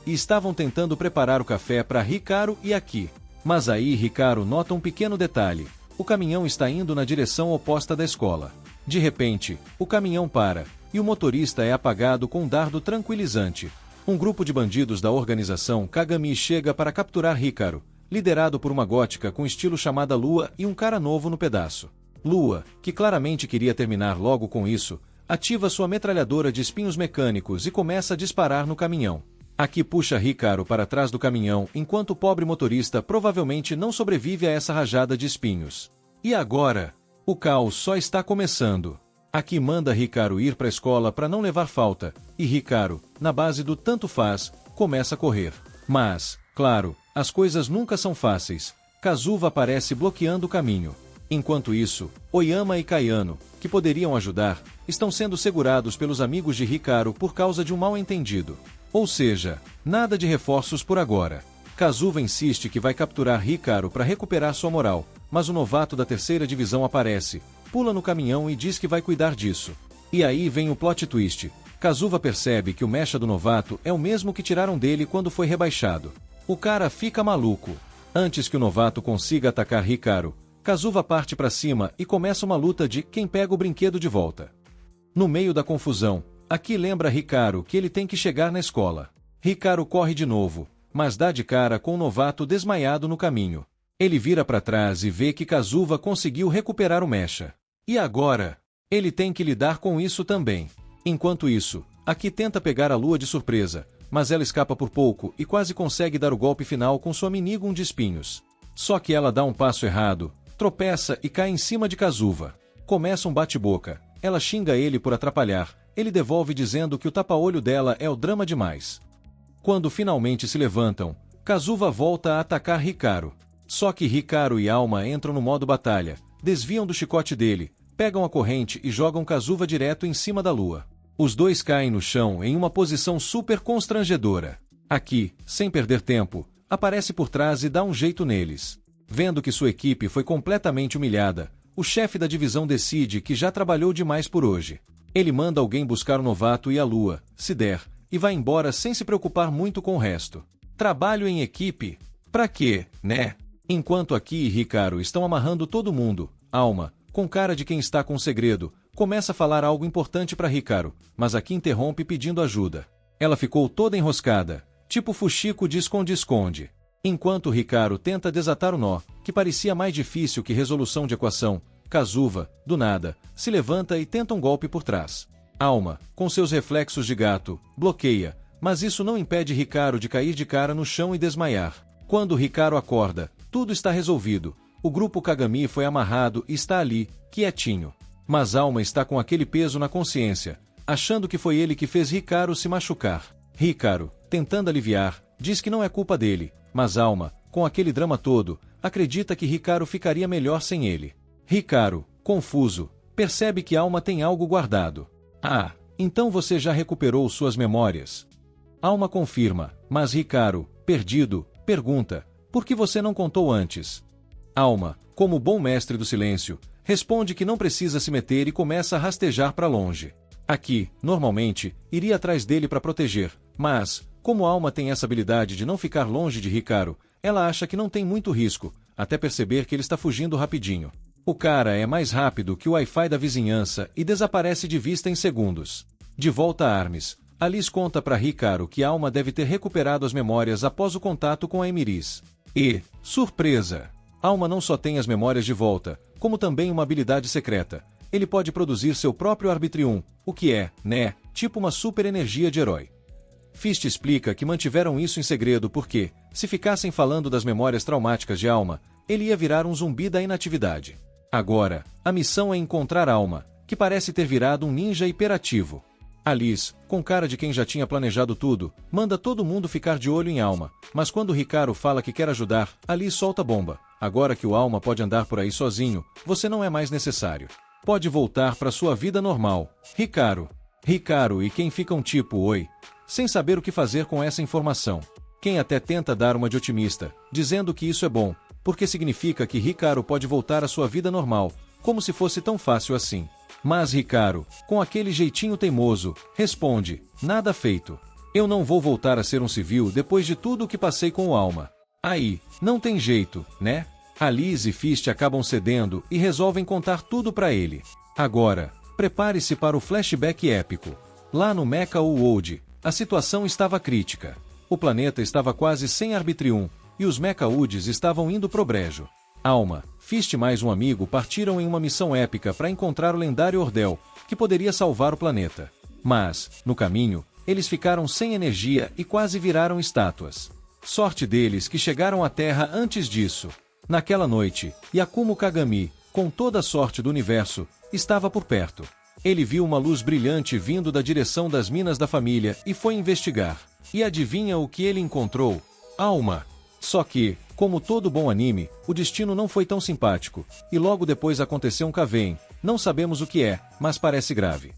E estavam tentando preparar o café para Hikaru e Aki. Mas aí Hikaru nota um pequeno detalhe: o caminhão está indo na direção oposta da escola. De repente, o caminhão para, e o motorista é apagado com um dardo tranquilizante. Um grupo de bandidos da organização Kagami chega para capturar Hikaru, liderado por uma gótica com estilo chamada Lua e um cara novo no pedaço. Lua, que claramente queria terminar logo com isso, ativa sua metralhadora de espinhos mecânicos e começa a disparar no caminhão. Aki puxa Hikaru para trás do caminhão enquanto o pobre motorista provavelmente não sobrevive a essa rajada de espinhos. E agora? O caos só está começando. Aki manda Hikaru ir para a escola para não levar falta, e Hikaru, na base do tanto faz, começa a correr. Mas, claro, as coisas nunca são fáceis. Kazuva aparece bloqueando o caminho. Enquanto isso, Oyama e Kayano, que poderiam ajudar, estão sendo segurados pelos amigos de Hikaru por causa de um mal-entendido. Ou seja, nada de reforços por agora. Kazuva insiste que vai capturar Hikaru para recuperar sua moral, mas o novato da terceira divisão aparece, pula no caminhão e diz que vai cuidar disso. E aí vem o plot twist. Kazuva percebe que o mecha do novato é o mesmo que tiraram dele quando foi rebaixado. O cara fica maluco. Antes que o novato consiga atacar Hikaru, Kazuva parte para cima e começa uma luta de quem pega o brinquedo de volta. No meio da confusão, Aki lembra Hikaru que ele tem que chegar na escola. Hikaru corre de novo, mas dá de cara com o novato desmaiado no caminho. Ele vira para trás e vê que Kazuva conseguiu recuperar o mecha. E agora? Ele tem que lidar com isso também. Enquanto isso, Aki tenta pegar a lua de surpresa, mas ela escapa por pouco e quase consegue dar o golpe final com sua Minigun de espinhos. Só que ela dá um passo errado, tropeça e cai em cima de Kazuva. Começa um bate-boca. Ela xinga ele por atrapalhar. Ele devolve dizendo que o tapa-olho dela é o drama demais. Quando finalmente se levantam, Kazuva volta a atacar Hikaru. Só que Hikaru e Alma entram no modo batalha, desviam do chicote dele, pegam a corrente e jogam Kazuva direto em cima da lua. Os dois caem no chão em uma posição super constrangedora. Aki, sem perder tempo, aparece por trás e dá um jeito neles. Vendo que sua equipe foi completamente humilhada, o chefe da divisão decide que já trabalhou demais por hoje. Ele manda alguém buscar o novato e a lua, se der, e vai embora sem se preocupar muito com o resto. Trabalho em equipe? Pra quê, né? Enquanto Aki e Hikaru estão amarrando todo mundo, Alma, com cara de quem está com um segredo, começa a falar algo importante para Hikaru, mas Aki interrompe pedindo ajuda. Ela ficou toda enroscada, tipo Fushiko de esconde-esconde. Enquanto Hikaru tenta desatar o nó, que parecia mais difícil que resolução de equação, Kazuva, do nada, se levanta e tenta um golpe por trás. Alma, com seus reflexos de gato, bloqueia, mas isso não impede Hikaru de cair de cara no chão e desmaiar. Quando Hikaru acorda, tudo está resolvido. O grupo Kagami foi amarrado e está ali, quietinho. Mas Alma está com aquele peso na consciência, achando que foi ele que fez Hikaru se machucar. Hikaru, tentando aliviar, diz que não é culpa dele, mas Alma, com aquele drama todo, acredita que Hikaru ficaria melhor sem ele. Hikaru, confuso, percebe que Alma tem algo guardado. Ah, então você já recuperou suas memórias? Alma confirma, mas Hikaru, perdido, pergunta, por que você não contou antes? Alma, como bom mestre do silêncio, responde que não precisa se meter e começa a rastejar para longe. Aki, normalmente, iria atrás dele para proteger, mas, como Alma tem essa habilidade de não ficar longe de Hikaru, ela acha que não tem muito risco, até perceber que ele está fugindo rapidinho. O cara é mais rápido que o Wi-Fi da vizinhança e desaparece de vista em segundos. De volta a Armes, Alice conta para Hikaru que Alma deve ter recuperado as memórias após o contato com a Emiris. E, surpresa! Alma não só tem as memórias de volta, como também uma habilidade secreta. Ele pode produzir seu próprio Arbitrium, o que é, né, tipo uma super energia de herói. Fist explica que mantiveram isso em segredo porque, se ficassem falando das memórias traumáticas de Alma, ele ia virar um zumbi da inatividade. Agora, a missão é encontrar Alma, que parece ter virado um ninja hiperativo. Alice, com cara de quem já tinha planejado tudo, manda todo mundo ficar de olho em Alma, mas quando Hikaru fala que quer ajudar, Alice solta bomba. Agora que o Alma pode andar por aí sozinho, você não é mais necessário. Pode voltar para sua vida normal. Hikaru e quem ficam tipo oi, sem saber o que fazer com essa informação. Quem até tenta dar uma de otimista, dizendo que isso é bom, porque significa que Hikaru pode voltar à sua vida normal, como se fosse tão fácil assim. Mas Hikaru, com aquele jeitinho teimoso, responde, nada feito. Eu não vou voltar a ser um civil depois de tudo o que passei com o Alma. Aí, não tem jeito, né? Alice e Fist acabam cedendo e resolvem contar tudo pra ele. Agora, prepare-se para o flashback épico. Lá no Mecha World, a situação estava crítica. O planeta estava quase sem Arbitrium, e os Mecha-Uds estavam indo pro brejo. Alma, Fist e mais um amigo partiram em uma missão épica para encontrar o lendário Ordel, que poderia salvar o planeta. Mas, no caminho, eles ficaram sem energia e quase viraram estátuas. Sorte deles que chegaram à Terra antes disso. Naquela noite, Yakumo Kagami, com toda a sorte do universo, estava por perto. Ele viu uma luz brilhante vindo da direção das minas da família e foi investigar. E adivinha o que ele encontrou? Alma! Só que, como todo bom anime, o destino não foi tão simpático, e logo depois aconteceu um Kaven, não sabemos o que é, mas parece grave.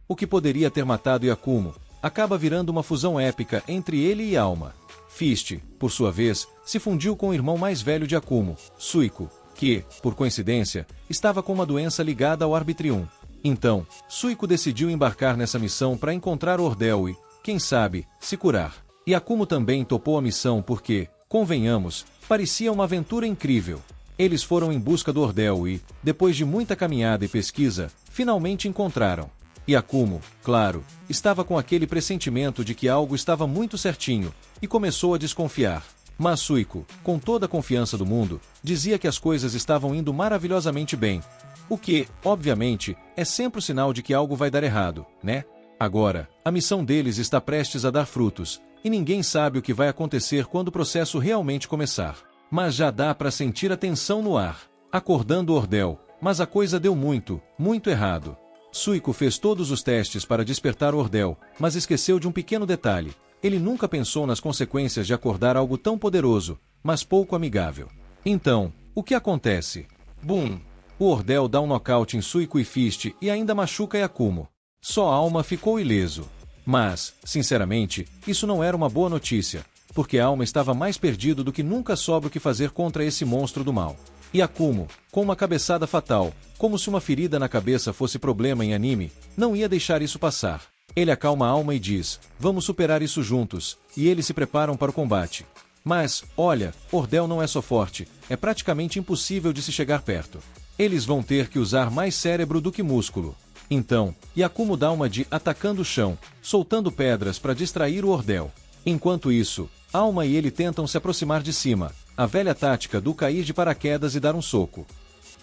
O que poderia ter matado Yakumo, acaba virando uma fusão épica entre ele e Alma. Fist, por sua vez, se fundiu com o irmão mais velho de Akumo, Suiko, que, por coincidência, estava com uma doença ligada ao Arbitrium. Então, Suiko decidiu embarcar nessa missão para encontrar Ordel e, quem sabe, se curar. E Akumo também topou a missão porque, convenhamos, parecia uma aventura incrível. Eles foram em busca do Ordel e, depois de muita caminhada e pesquisa, finalmente encontraram. E Akumo, claro, estava com aquele pressentimento de que algo estava muito certinho, e começou a desconfiar. Mas Suiko, com toda a confiança do mundo, dizia que as coisas estavam indo maravilhosamente bem. O que, obviamente, é sempre o sinal de que algo vai dar errado, né? Agora, a missão deles está prestes a dar frutos, e ninguém sabe o que vai acontecer quando o processo realmente começar. Mas já dá para sentir a tensão no ar, acordando Ordel, mas a coisa deu muito, muito errado. Suiko fez todos os testes para despertar Ordel, mas esqueceu de um pequeno detalhe. Ele nunca pensou nas consequências de acordar algo tão poderoso, mas pouco amigável. Então, o que acontece? Bum! O Ordel dá um nocaute em Suiko e Fist e ainda machuca Yakumo. Só Alma ficou ileso. Mas, sinceramente, isso não era uma boa notícia, porque Alma estava mais perdido do que nunca soube o que fazer contra esse monstro do mal. E Akumo, com uma cabeçada fatal, como se uma ferida na cabeça fosse problema em anime, não ia deixar isso passar. Ele acalma a Alma e diz, vamos superar isso juntos, e eles se preparam para o combate. Mas, olha, Ordel não é só forte, é praticamente impossível de se chegar perto. Eles vão ter que usar mais cérebro do que músculo. Então, Yakumo dá uma de atacando o chão, soltando pedras para distrair o Ordel. Enquanto isso, Alma e ele tentam se aproximar de cima, a velha tática do cair de paraquedas e dar um soco.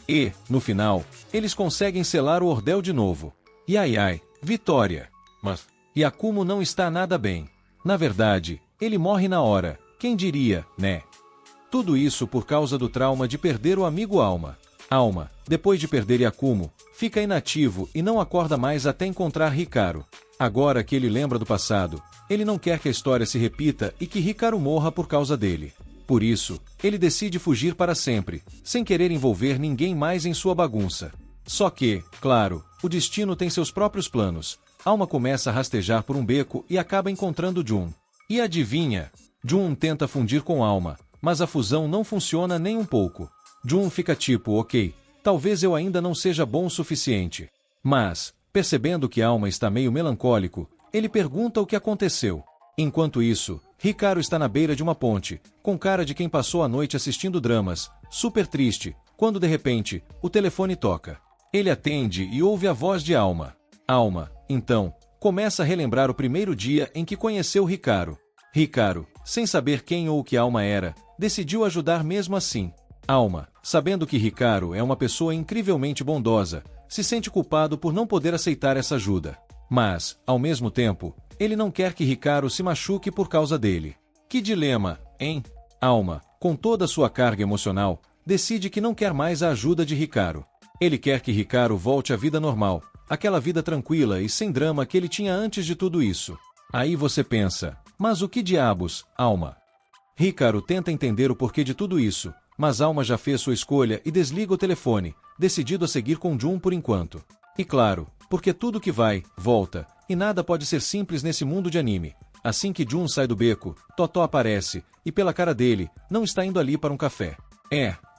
E, no final, eles conseguem selar o Ordel de novo. E ai, vitória! Mas Yakumo não está nada bem. Na verdade, ele morre na hora, quem diria, né? Tudo isso por causa do trauma de perder o amigo Alma. Alma, depois de perder Yakumo, fica inativo e não acorda mais até encontrar Hikaru. Agora que ele lembra do passado, ele não quer que a história se repita e que Hikaru morra por causa dele. Por isso, ele decide fugir para sempre, sem querer envolver ninguém mais em sua bagunça. Só que, claro, o destino tem seus próprios planos. Alma começa a rastejar por um beco e acaba encontrando Jun. E adivinha? Jun tenta fundir com Alma, mas a fusão não funciona nem um pouco. Jun fica tipo, ok, talvez eu ainda não seja bom o suficiente. Mas, percebendo que Alma está meio melancólico, ele pergunta o que aconteceu. Enquanto isso, Hikaru está na beira de uma ponte, com cara de quem passou a noite assistindo dramas, super triste, quando de repente, o telefone toca. Ele atende e ouve a voz de Alma. Alma, então, começa a relembrar o primeiro dia em que conheceu Hikaru. Hikaru, sem saber quem ou o que Alma era, decidiu ajudar mesmo assim. Alma, sabendo que Hikaru é uma pessoa incrivelmente bondosa, se sente culpado por não poder aceitar essa ajuda. Mas, ao mesmo tempo, ele não quer que Hikaru se machuque por causa dele. Que dilema, hein? Alma, com toda a sua carga emocional, decide que não quer mais a ajuda de Hikaru. Ele quer que Hikaru volte à vida normal, aquela vida tranquila e sem drama que ele tinha antes de tudo isso. Aí você pensa, mas o que diabos, Alma? Hikaru tenta entender o porquê de tudo isso, mas Alma já fez sua escolha e desliga o telefone, decidido a seguir com Jun por enquanto. E claro, porque tudo que vai, volta, e nada pode ser simples nesse mundo de anime. Assim que Jun sai do beco, Totó aparece, e pela cara dele, não está indo ali para um café.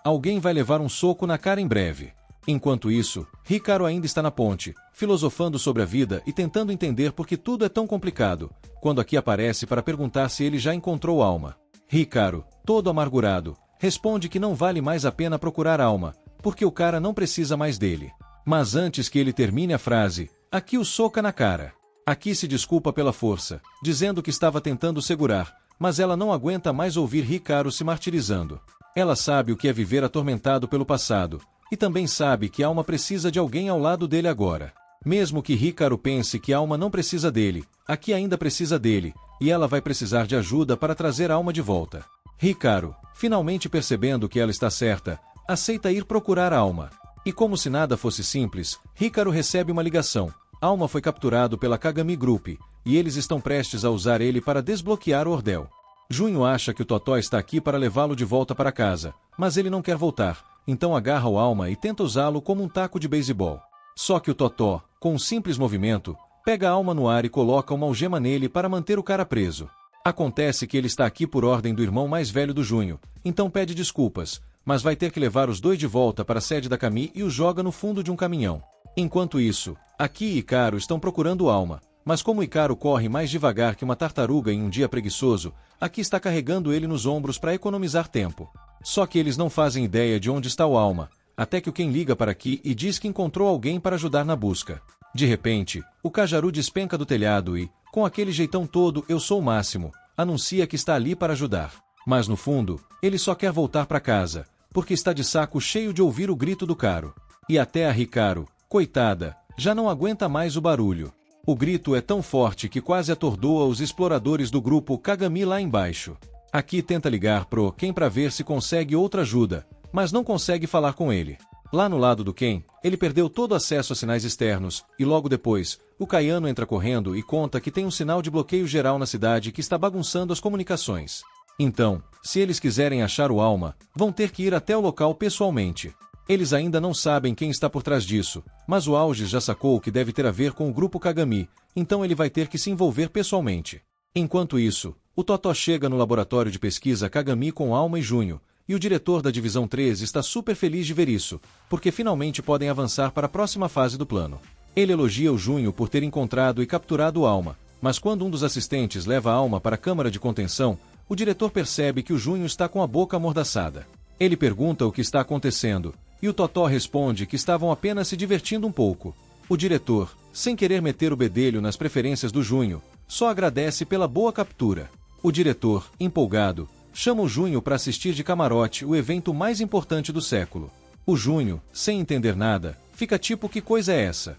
Alguém vai levar um soco na cara em breve. Enquanto isso, Hikaru ainda está na ponte, filosofando sobre a vida e tentando entender por que tudo é tão complicado, quando aqui aparece para perguntar se ele já encontrou Alma. Hikaru, todo amargurado, responde que não vale mais a pena procurar Alma, porque o cara não precisa mais dele. Mas antes que ele termine a frase, Aki o soca na cara. Aki se desculpa pela força, dizendo que estava tentando segurar, mas ela não aguenta mais ouvir Hikaru se martirizando. Ela sabe o que é viver atormentado pelo passado, e também sabe que Alma precisa de alguém ao lado dele agora. Mesmo que Hikaru pense que Alma não precisa dele, Aki ainda precisa dele, e ela vai precisar de ajuda para trazer Alma de volta. Hikaru, finalmente percebendo que ela está certa, aceita ir procurar Alma. E como se nada fosse simples, Hikaru recebe uma ligação. Alma foi capturado pela Kagami Group, e eles estão prestes a usar ele para desbloquear o Ordel. Junho acha que o Totó está aqui para levá-lo de volta para casa, mas ele não quer voltar, então agarra o Alma e tenta usá-lo como um taco de beisebol. Só que o Totó, com um simples movimento, pega a Alma no ar e coloca uma algema nele para manter o cara preso. Acontece que ele está aqui por ordem do irmão mais velho do Junho, então pede desculpas, mas vai ter que levar os dois de volta para a sede da Camille e os joga no fundo de um caminhão. Enquanto isso, Aki e Icaro estão procurando Alma, mas como Icaro corre mais devagar que uma tartaruga em um dia preguiçoso, Aki está carregando ele nos ombros para economizar tempo. Só que eles não fazem ideia de onde está o Alma, até que o Ken liga para Aki e diz que encontrou alguém para ajudar na busca. De repente, o Kajaru despenca do telhado e, com aquele jeitão todo "eu sou o máximo", anuncia que está ali para ajudar. Mas no fundo, ele só quer voltar para casa, porque está de saco cheio de ouvir o grito do Caro. E até a Hikaru, coitada, já não aguenta mais o barulho. O grito é tão forte que quase atordoa os exploradores do grupo Kagami lá embaixo. Aki tenta ligar pro Ken para ver se consegue outra ajuda, mas não consegue falar com ele. Lá no lado do Ken, ele perdeu todo acesso a sinais externos, e logo depois, o Kayano entra correndo e conta que tem um sinal de bloqueio geral na cidade que está bagunçando as comunicações. Então, se eles quiserem achar o Alma, vão ter que ir até o local pessoalmente. Eles ainda não sabem quem está por trás disso, mas o Augis já sacou que deve ter a ver com o grupo Kagami, então ele vai ter que se envolver pessoalmente. Enquanto isso, o Totó chega no laboratório de pesquisa Kagami com Alma e Junho, e o diretor da Divisão 13 está super feliz de ver isso, porque finalmente podem avançar para a próxima fase do plano. Ele elogia o Junho por ter encontrado e capturado Alma, mas quando um dos assistentes leva a Alma para a câmara de contenção, o diretor percebe que o Junho está com a boca amordaçada. Ele pergunta o que está acontecendo, e o Totó responde que estavam apenas se divertindo um pouco. O diretor, sem querer meter o bedelho nas preferências do Junho, só agradece pela boa captura. O diretor, empolgado, chama o Junho para assistir de camarote o evento mais importante do século. O Junho, sem entender nada, fica tipo "que coisa é essa?"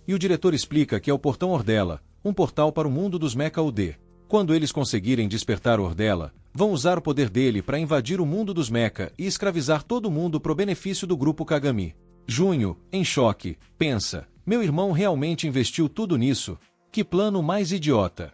E o diretor explica que é o Portão Ordela, um portal para o mundo dos Mecha UD. Quando eles conseguirem despertar Ordela, vão usar o poder dele para invadir o mundo dos Mecha e escravizar todo mundo pro benefício do grupo Kagami. Junho, em choque, pensa: meu irmão realmente investiu tudo nisso? Que plano mais idiota!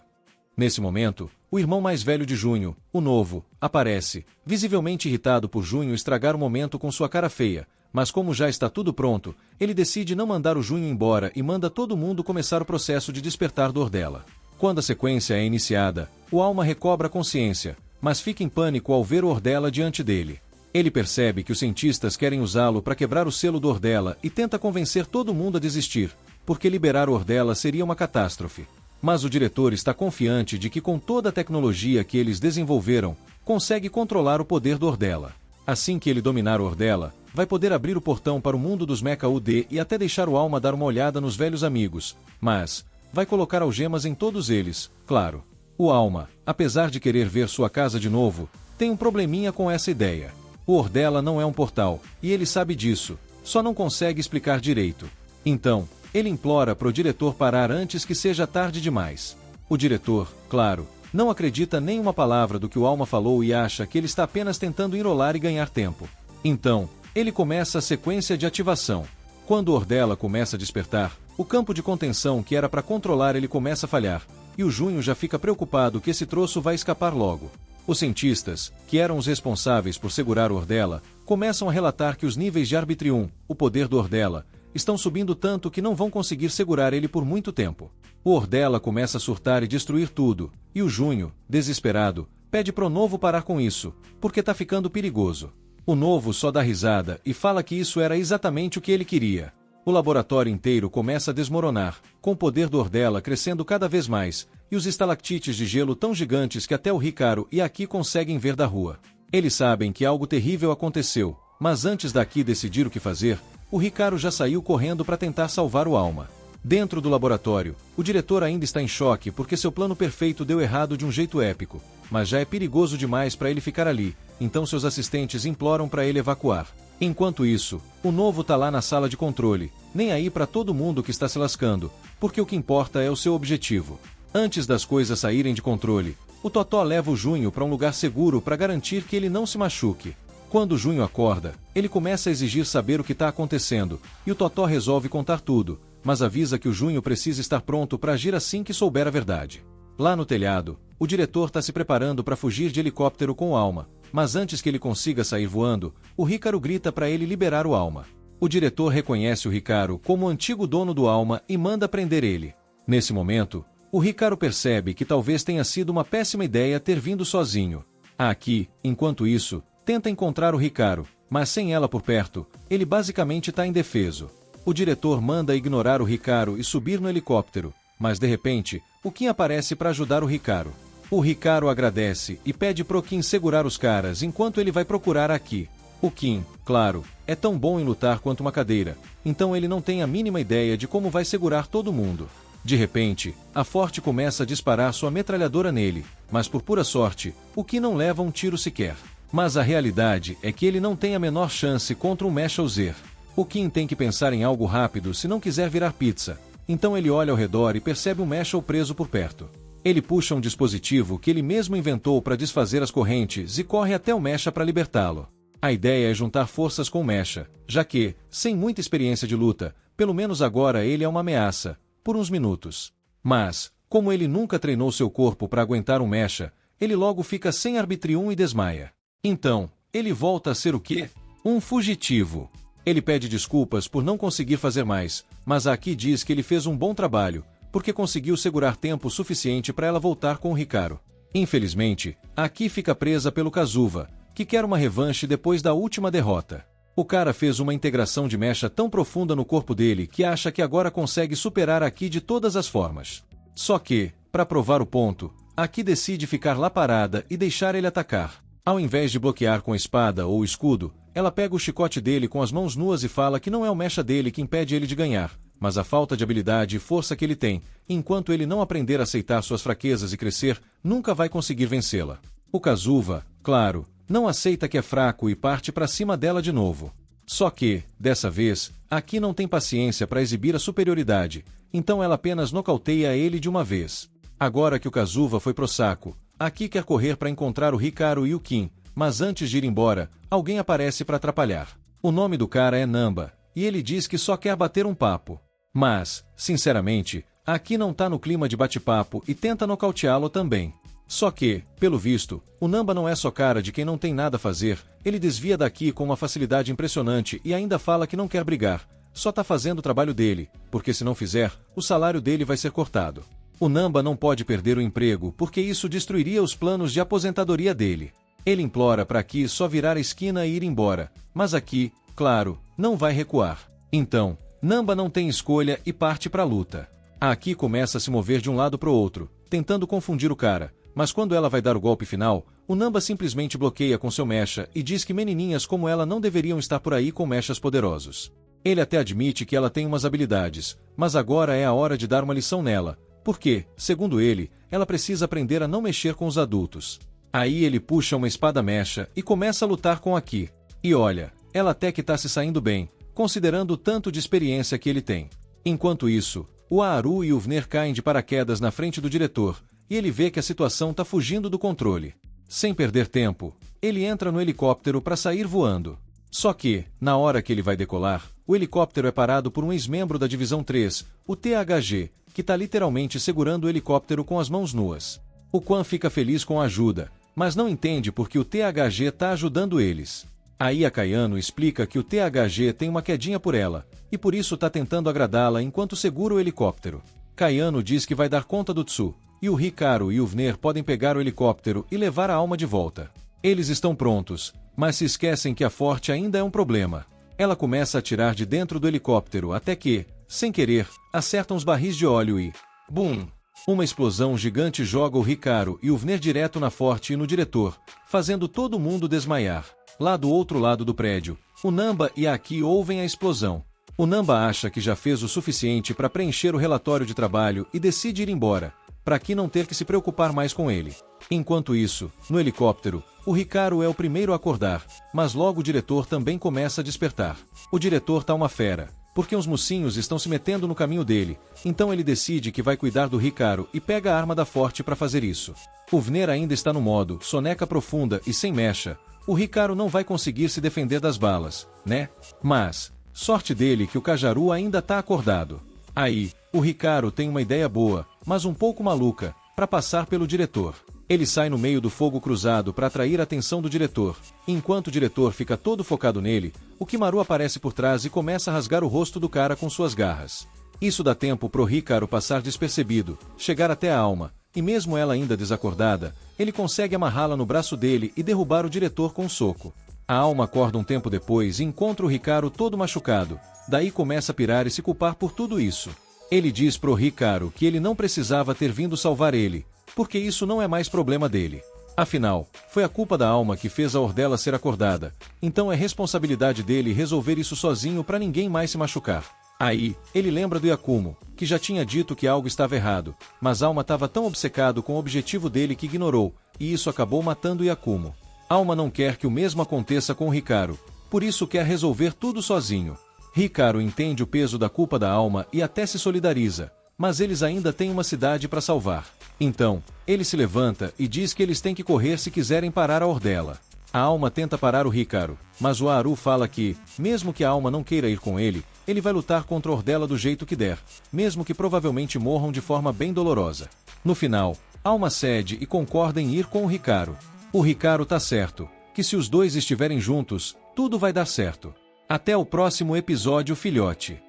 Nesse momento, o irmão mais velho de Junho, o Novo, aparece, visivelmente irritado por Junho estragar o momento com sua cara feia, mas como já está tudo pronto, ele decide não mandar o Junho embora e manda todo mundo começar o processo de despertar do Ordela. Quando a sequência é iniciada, o Alma recobra a consciência, mas fica em pânico ao ver o Ordela diante dele. Ele percebe que os cientistas querem usá-lo para quebrar o selo do Ordela e tenta convencer todo mundo a desistir, porque liberar o Ordela seria uma catástrofe. Mas o diretor está confiante de que com toda a tecnologia que eles desenvolveram, consegue controlar o poder do Ordela. Assim que ele dominar o Ordela, vai poder abrir o portão para o mundo dos Mecha UD e até deixar o Alma dar uma olhada nos velhos amigos, mas vai colocar algemas em todos eles, claro. O Alma, apesar de querer ver sua casa de novo, tem um probleminha com essa ideia. O Ordela não é um portal, e ele sabe disso, só não consegue explicar direito. Então, ele implora pro diretor parar antes que seja tarde demais. O diretor, claro, não acredita nem uma palavra do que o Alma falou e acha que ele está apenas tentando enrolar e ganhar tempo. Então, ele começa a sequência de ativação. Quando o Ordela começa a despertar, o campo de contenção que era para controlar ele começa a falhar, e o Junho já fica preocupado que esse troço vai escapar logo. Os cientistas, que eram os responsáveis por segurar o Ordela, começam a relatar que os níveis de Arbitrium, o poder do Ordela, estão subindo tanto que não vão conseguir segurar ele por muito tempo. O Ordela começa a surtar e destruir tudo, e o Junho, desesperado, pede pro Novo parar com isso, porque tá ficando perigoso. O Novo só dá risada e fala que isso era exatamente o que ele queria. O laboratório inteiro começa a desmoronar, com o poder do Ordela crescendo cada vez mais, e os estalactites de gelo tão gigantes que até o Hikaru e Aki conseguem ver da rua. Eles sabem que algo terrível aconteceu, mas antes da Aki decidir o que fazer, o Hikaru já saiu correndo para tentar salvar o Alma. Dentro do laboratório, o diretor ainda está em choque porque seu plano perfeito deu errado de um jeito épico, mas já é perigoso demais para ele ficar ali, então seus assistentes imploram para ele evacuar. Enquanto isso, o Novo tá lá na sala de controle, nem aí para todo mundo que está se lascando, porque o que importa é o seu objetivo. Antes das coisas saírem de controle, o Totó leva o Junho para um lugar seguro para garantir que ele não se machuque. Quando o Junho acorda, ele começa a exigir saber o que está acontecendo, e o Totó resolve contar tudo, mas avisa que o Junho precisa estar pronto para agir assim que souber a verdade. Lá no telhado, o diretor está se preparando para fugir de helicóptero com o Alma, mas antes que ele consiga sair voando, o Hikaru grita para ele liberar o Alma. O diretor reconhece o Hikaru como o antigo dono do Alma e manda prender ele. Nesse momento, O Hikaru percebe que talvez tenha sido uma péssima ideia ter vindo sozinho. A Aki, enquanto isso, tenta encontrar o Hikaru, mas sem ela por perto, ele basicamente está indefeso. O diretor manda ignorar o Hikaru e subir no helicóptero, mas de repente, o Kim aparece para ajudar o Hikaru. O Hikaru agradece e pede pro Kim segurar os caras enquanto ele vai procurar a Aki. O Kim, claro, é tão bom em lutar quanto uma cadeira, então ele não tem a mínima ideia de como vai segurar todo mundo. De repente, a Forte começa a disparar sua metralhadora nele, mas por pura sorte, o Kim não leva um tiro sequer. Mas a realidade é que ele não tem a menor chance contra um Mecha User. O Kim tem que pensar em algo rápido se não quiser virar pizza, então ele olha ao redor e percebe um Mecha preso por perto. Ele puxa um dispositivo que ele mesmo inventou para desfazer as correntes e corre até o Mecha para libertá-lo. A ideia é juntar forças com o Mecha, já que, sem muita experiência de luta, pelo menos agora ele é uma ameaça, por uns minutos. Mas, como ele nunca treinou seu corpo para aguentar um Mecha, ele logo fica sem Arbitrium e desmaia. Então, ele volta a ser o quê? Um fugitivo. Ele pede desculpas por não conseguir fazer mais, mas a Aki diz que ele fez um bom trabalho, porque conseguiu segurar tempo suficiente para ela voltar com o Hikaru. Infelizmente, a Aki fica presa pelo Kazuva, que quer uma revanche depois da última derrota. O cara fez uma integração de mecha tão profunda no corpo dele que acha que agora consegue superar a Aki de todas as formas. Só que, para provar o ponto, a Aki decide ficar lá parada e deixar ele atacar. Ao invés de bloquear com a espada ou o escudo, ela pega o chicote dele com as mãos nuas e fala que não é o mecha dele que impede ele de ganhar, mas a falta de habilidade e força que ele tem, enquanto ele não aprender a aceitar suas fraquezas e crescer, nunca vai conseguir vencê-la. O Kazuva, claro, não aceita que é fraco e parte para cima dela de novo. Só que, dessa vez, a Aki não tem paciência para exibir a superioridade, então ela apenas nocauteia ele de uma vez. Agora que o Kazuva foi pro saco, a Aki quer correr para encontrar o Hikaru e o Kim, mas antes de ir embora, alguém aparece para atrapalhar. O nome do cara é Namba, e ele diz que só quer bater um papo. Mas, sinceramente, a Aki não tá no clima de bate-papo e tenta nocauteá-lo também. Só que, pelo visto, o Namba não é só cara de quem não tem nada a fazer, ele desvia daqui com uma facilidade impressionante e ainda fala que não quer brigar, só tá fazendo o trabalho dele, porque se não fizer, o salário dele vai ser cortado. O Namba não pode perder o emprego porque isso destruiria os planos de aposentadoria dele. Ele implora para Aki só virar a esquina e ir embora, mas Aki, claro, não vai recuar. Então, Namba não tem escolha e parte para a luta. A Aki começa a se mover de um lado para o outro, tentando confundir o cara, mas quando ela vai dar o golpe final, o Namba simplesmente bloqueia com seu mecha e diz que menininhas como ela não deveriam estar por aí com mechas poderosos. Ele até admite que ela tem umas habilidades, mas agora é a hora de dar uma lição nela, porque, segundo ele, ela precisa aprender a não mexer com os adultos. Aí ele puxa uma espada mecha e começa a lutar com a Aki. E olha, ela até que tá se saindo bem, considerando o tanto de experiência que ele tem. Enquanto isso, o Aaru e o Vner caem de paraquedas na frente do diretor, e ele vê que a situação tá fugindo do controle. Sem perder tempo, ele entra no helicóptero para sair voando. Só que, na hora que ele vai decolar, o helicóptero é parado por um ex-membro da Divisão 3, o THG, que tá literalmente segurando o helicóptero com as mãos nuas. O Quan fica feliz com a ajuda, mas não entende porque o THG tá ajudando eles. Aí a Kayano explica que o THG tem uma quedinha por ela, e por isso tá tentando agradá-la enquanto segura o helicóptero. Kayano diz que vai dar conta do Tsu, e o Hikaru e o Vner podem pegar o helicóptero e levar a alma de volta. Eles estão prontos, mas se esquecem que a Forte ainda é um problema. Ela começa a atirar de dentro do helicóptero até que, sem querer, acerta uns barris de óleo e... BUM! Uma explosão gigante joga o Hikaru e o Vner direto na Forte e no diretor, fazendo todo mundo desmaiar. Lá do outro lado do prédio, o Namba e a Aki ouvem a explosão. O Namba acha que já fez o suficiente para preencher o relatório de trabalho e decide ir embora, para Aki não ter que se preocupar mais com ele. Enquanto isso, no helicóptero, o Hikaru é o primeiro a acordar, mas logo o diretor também começa a despertar. O diretor tá uma fera, porque uns mocinhos estão se metendo no caminho dele, então ele decide que vai cuidar do Hikaru e pega a arma da Forte para fazer isso. O Vner ainda está no modo soneca profunda e sem mecha. O Hikaru não vai conseguir se defender das balas, né? Mas, sorte dele que o Kajaru ainda tá acordado. Aí, o Hikaru tem uma ideia boa, mas um pouco maluca, para passar pelo diretor. Ele sai no meio do fogo cruzado para atrair a atenção do diretor. Enquanto o diretor fica todo focado nele, o Kimaru aparece por trás e começa a rasgar o rosto do cara com suas garras. Isso dá tempo pro Hikaru passar despercebido, chegar até a Alma, e mesmo ela ainda desacordada, ele consegue amarrá-la no braço dele e derrubar o diretor com um soco. A Alma acorda um tempo depois e encontra o Hikaru todo machucado, daí começa a pirar e se culpar por tudo isso. Ele diz pro Hikaru que ele não precisava ter vindo salvar ele, porque isso não é mais problema dele. Afinal, foi a culpa da Alma que fez a Ordela ser acordada, então é responsabilidade dele resolver isso sozinho para ninguém mais se machucar. Aí, ele lembra do Yakumo, que já tinha dito que algo estava errado, mas Alma estava tão obcecado com o objetivo dele que ignorou, e isso acabou matando o Yakumo. Alma não quer que o mesmo aconteça com o Hikaru, por isso quer resolver tudo sozinho. Hikaru entende o peso da culpa da Alma e até se solidariza, mas eles ainda têm uma cidade para salvar. Então, ele se levanta e diz que eles têm que correr se quiserem parar a Ordela. A Alma tenta parar o Hikaru, mas o Haru fala que, mesmo que a Alma não queira ir com ele, ele vai lutar contra a Ordela do jeito que der, mesmo que provavelmente morram de forma bem dolorosa. No final, Alma cede e concorda em ir com o Hikaru. O Hikaru tá certo, que se os dois estiverem juntos, tudo vai dar certo. Até o próximo episódio, filhote.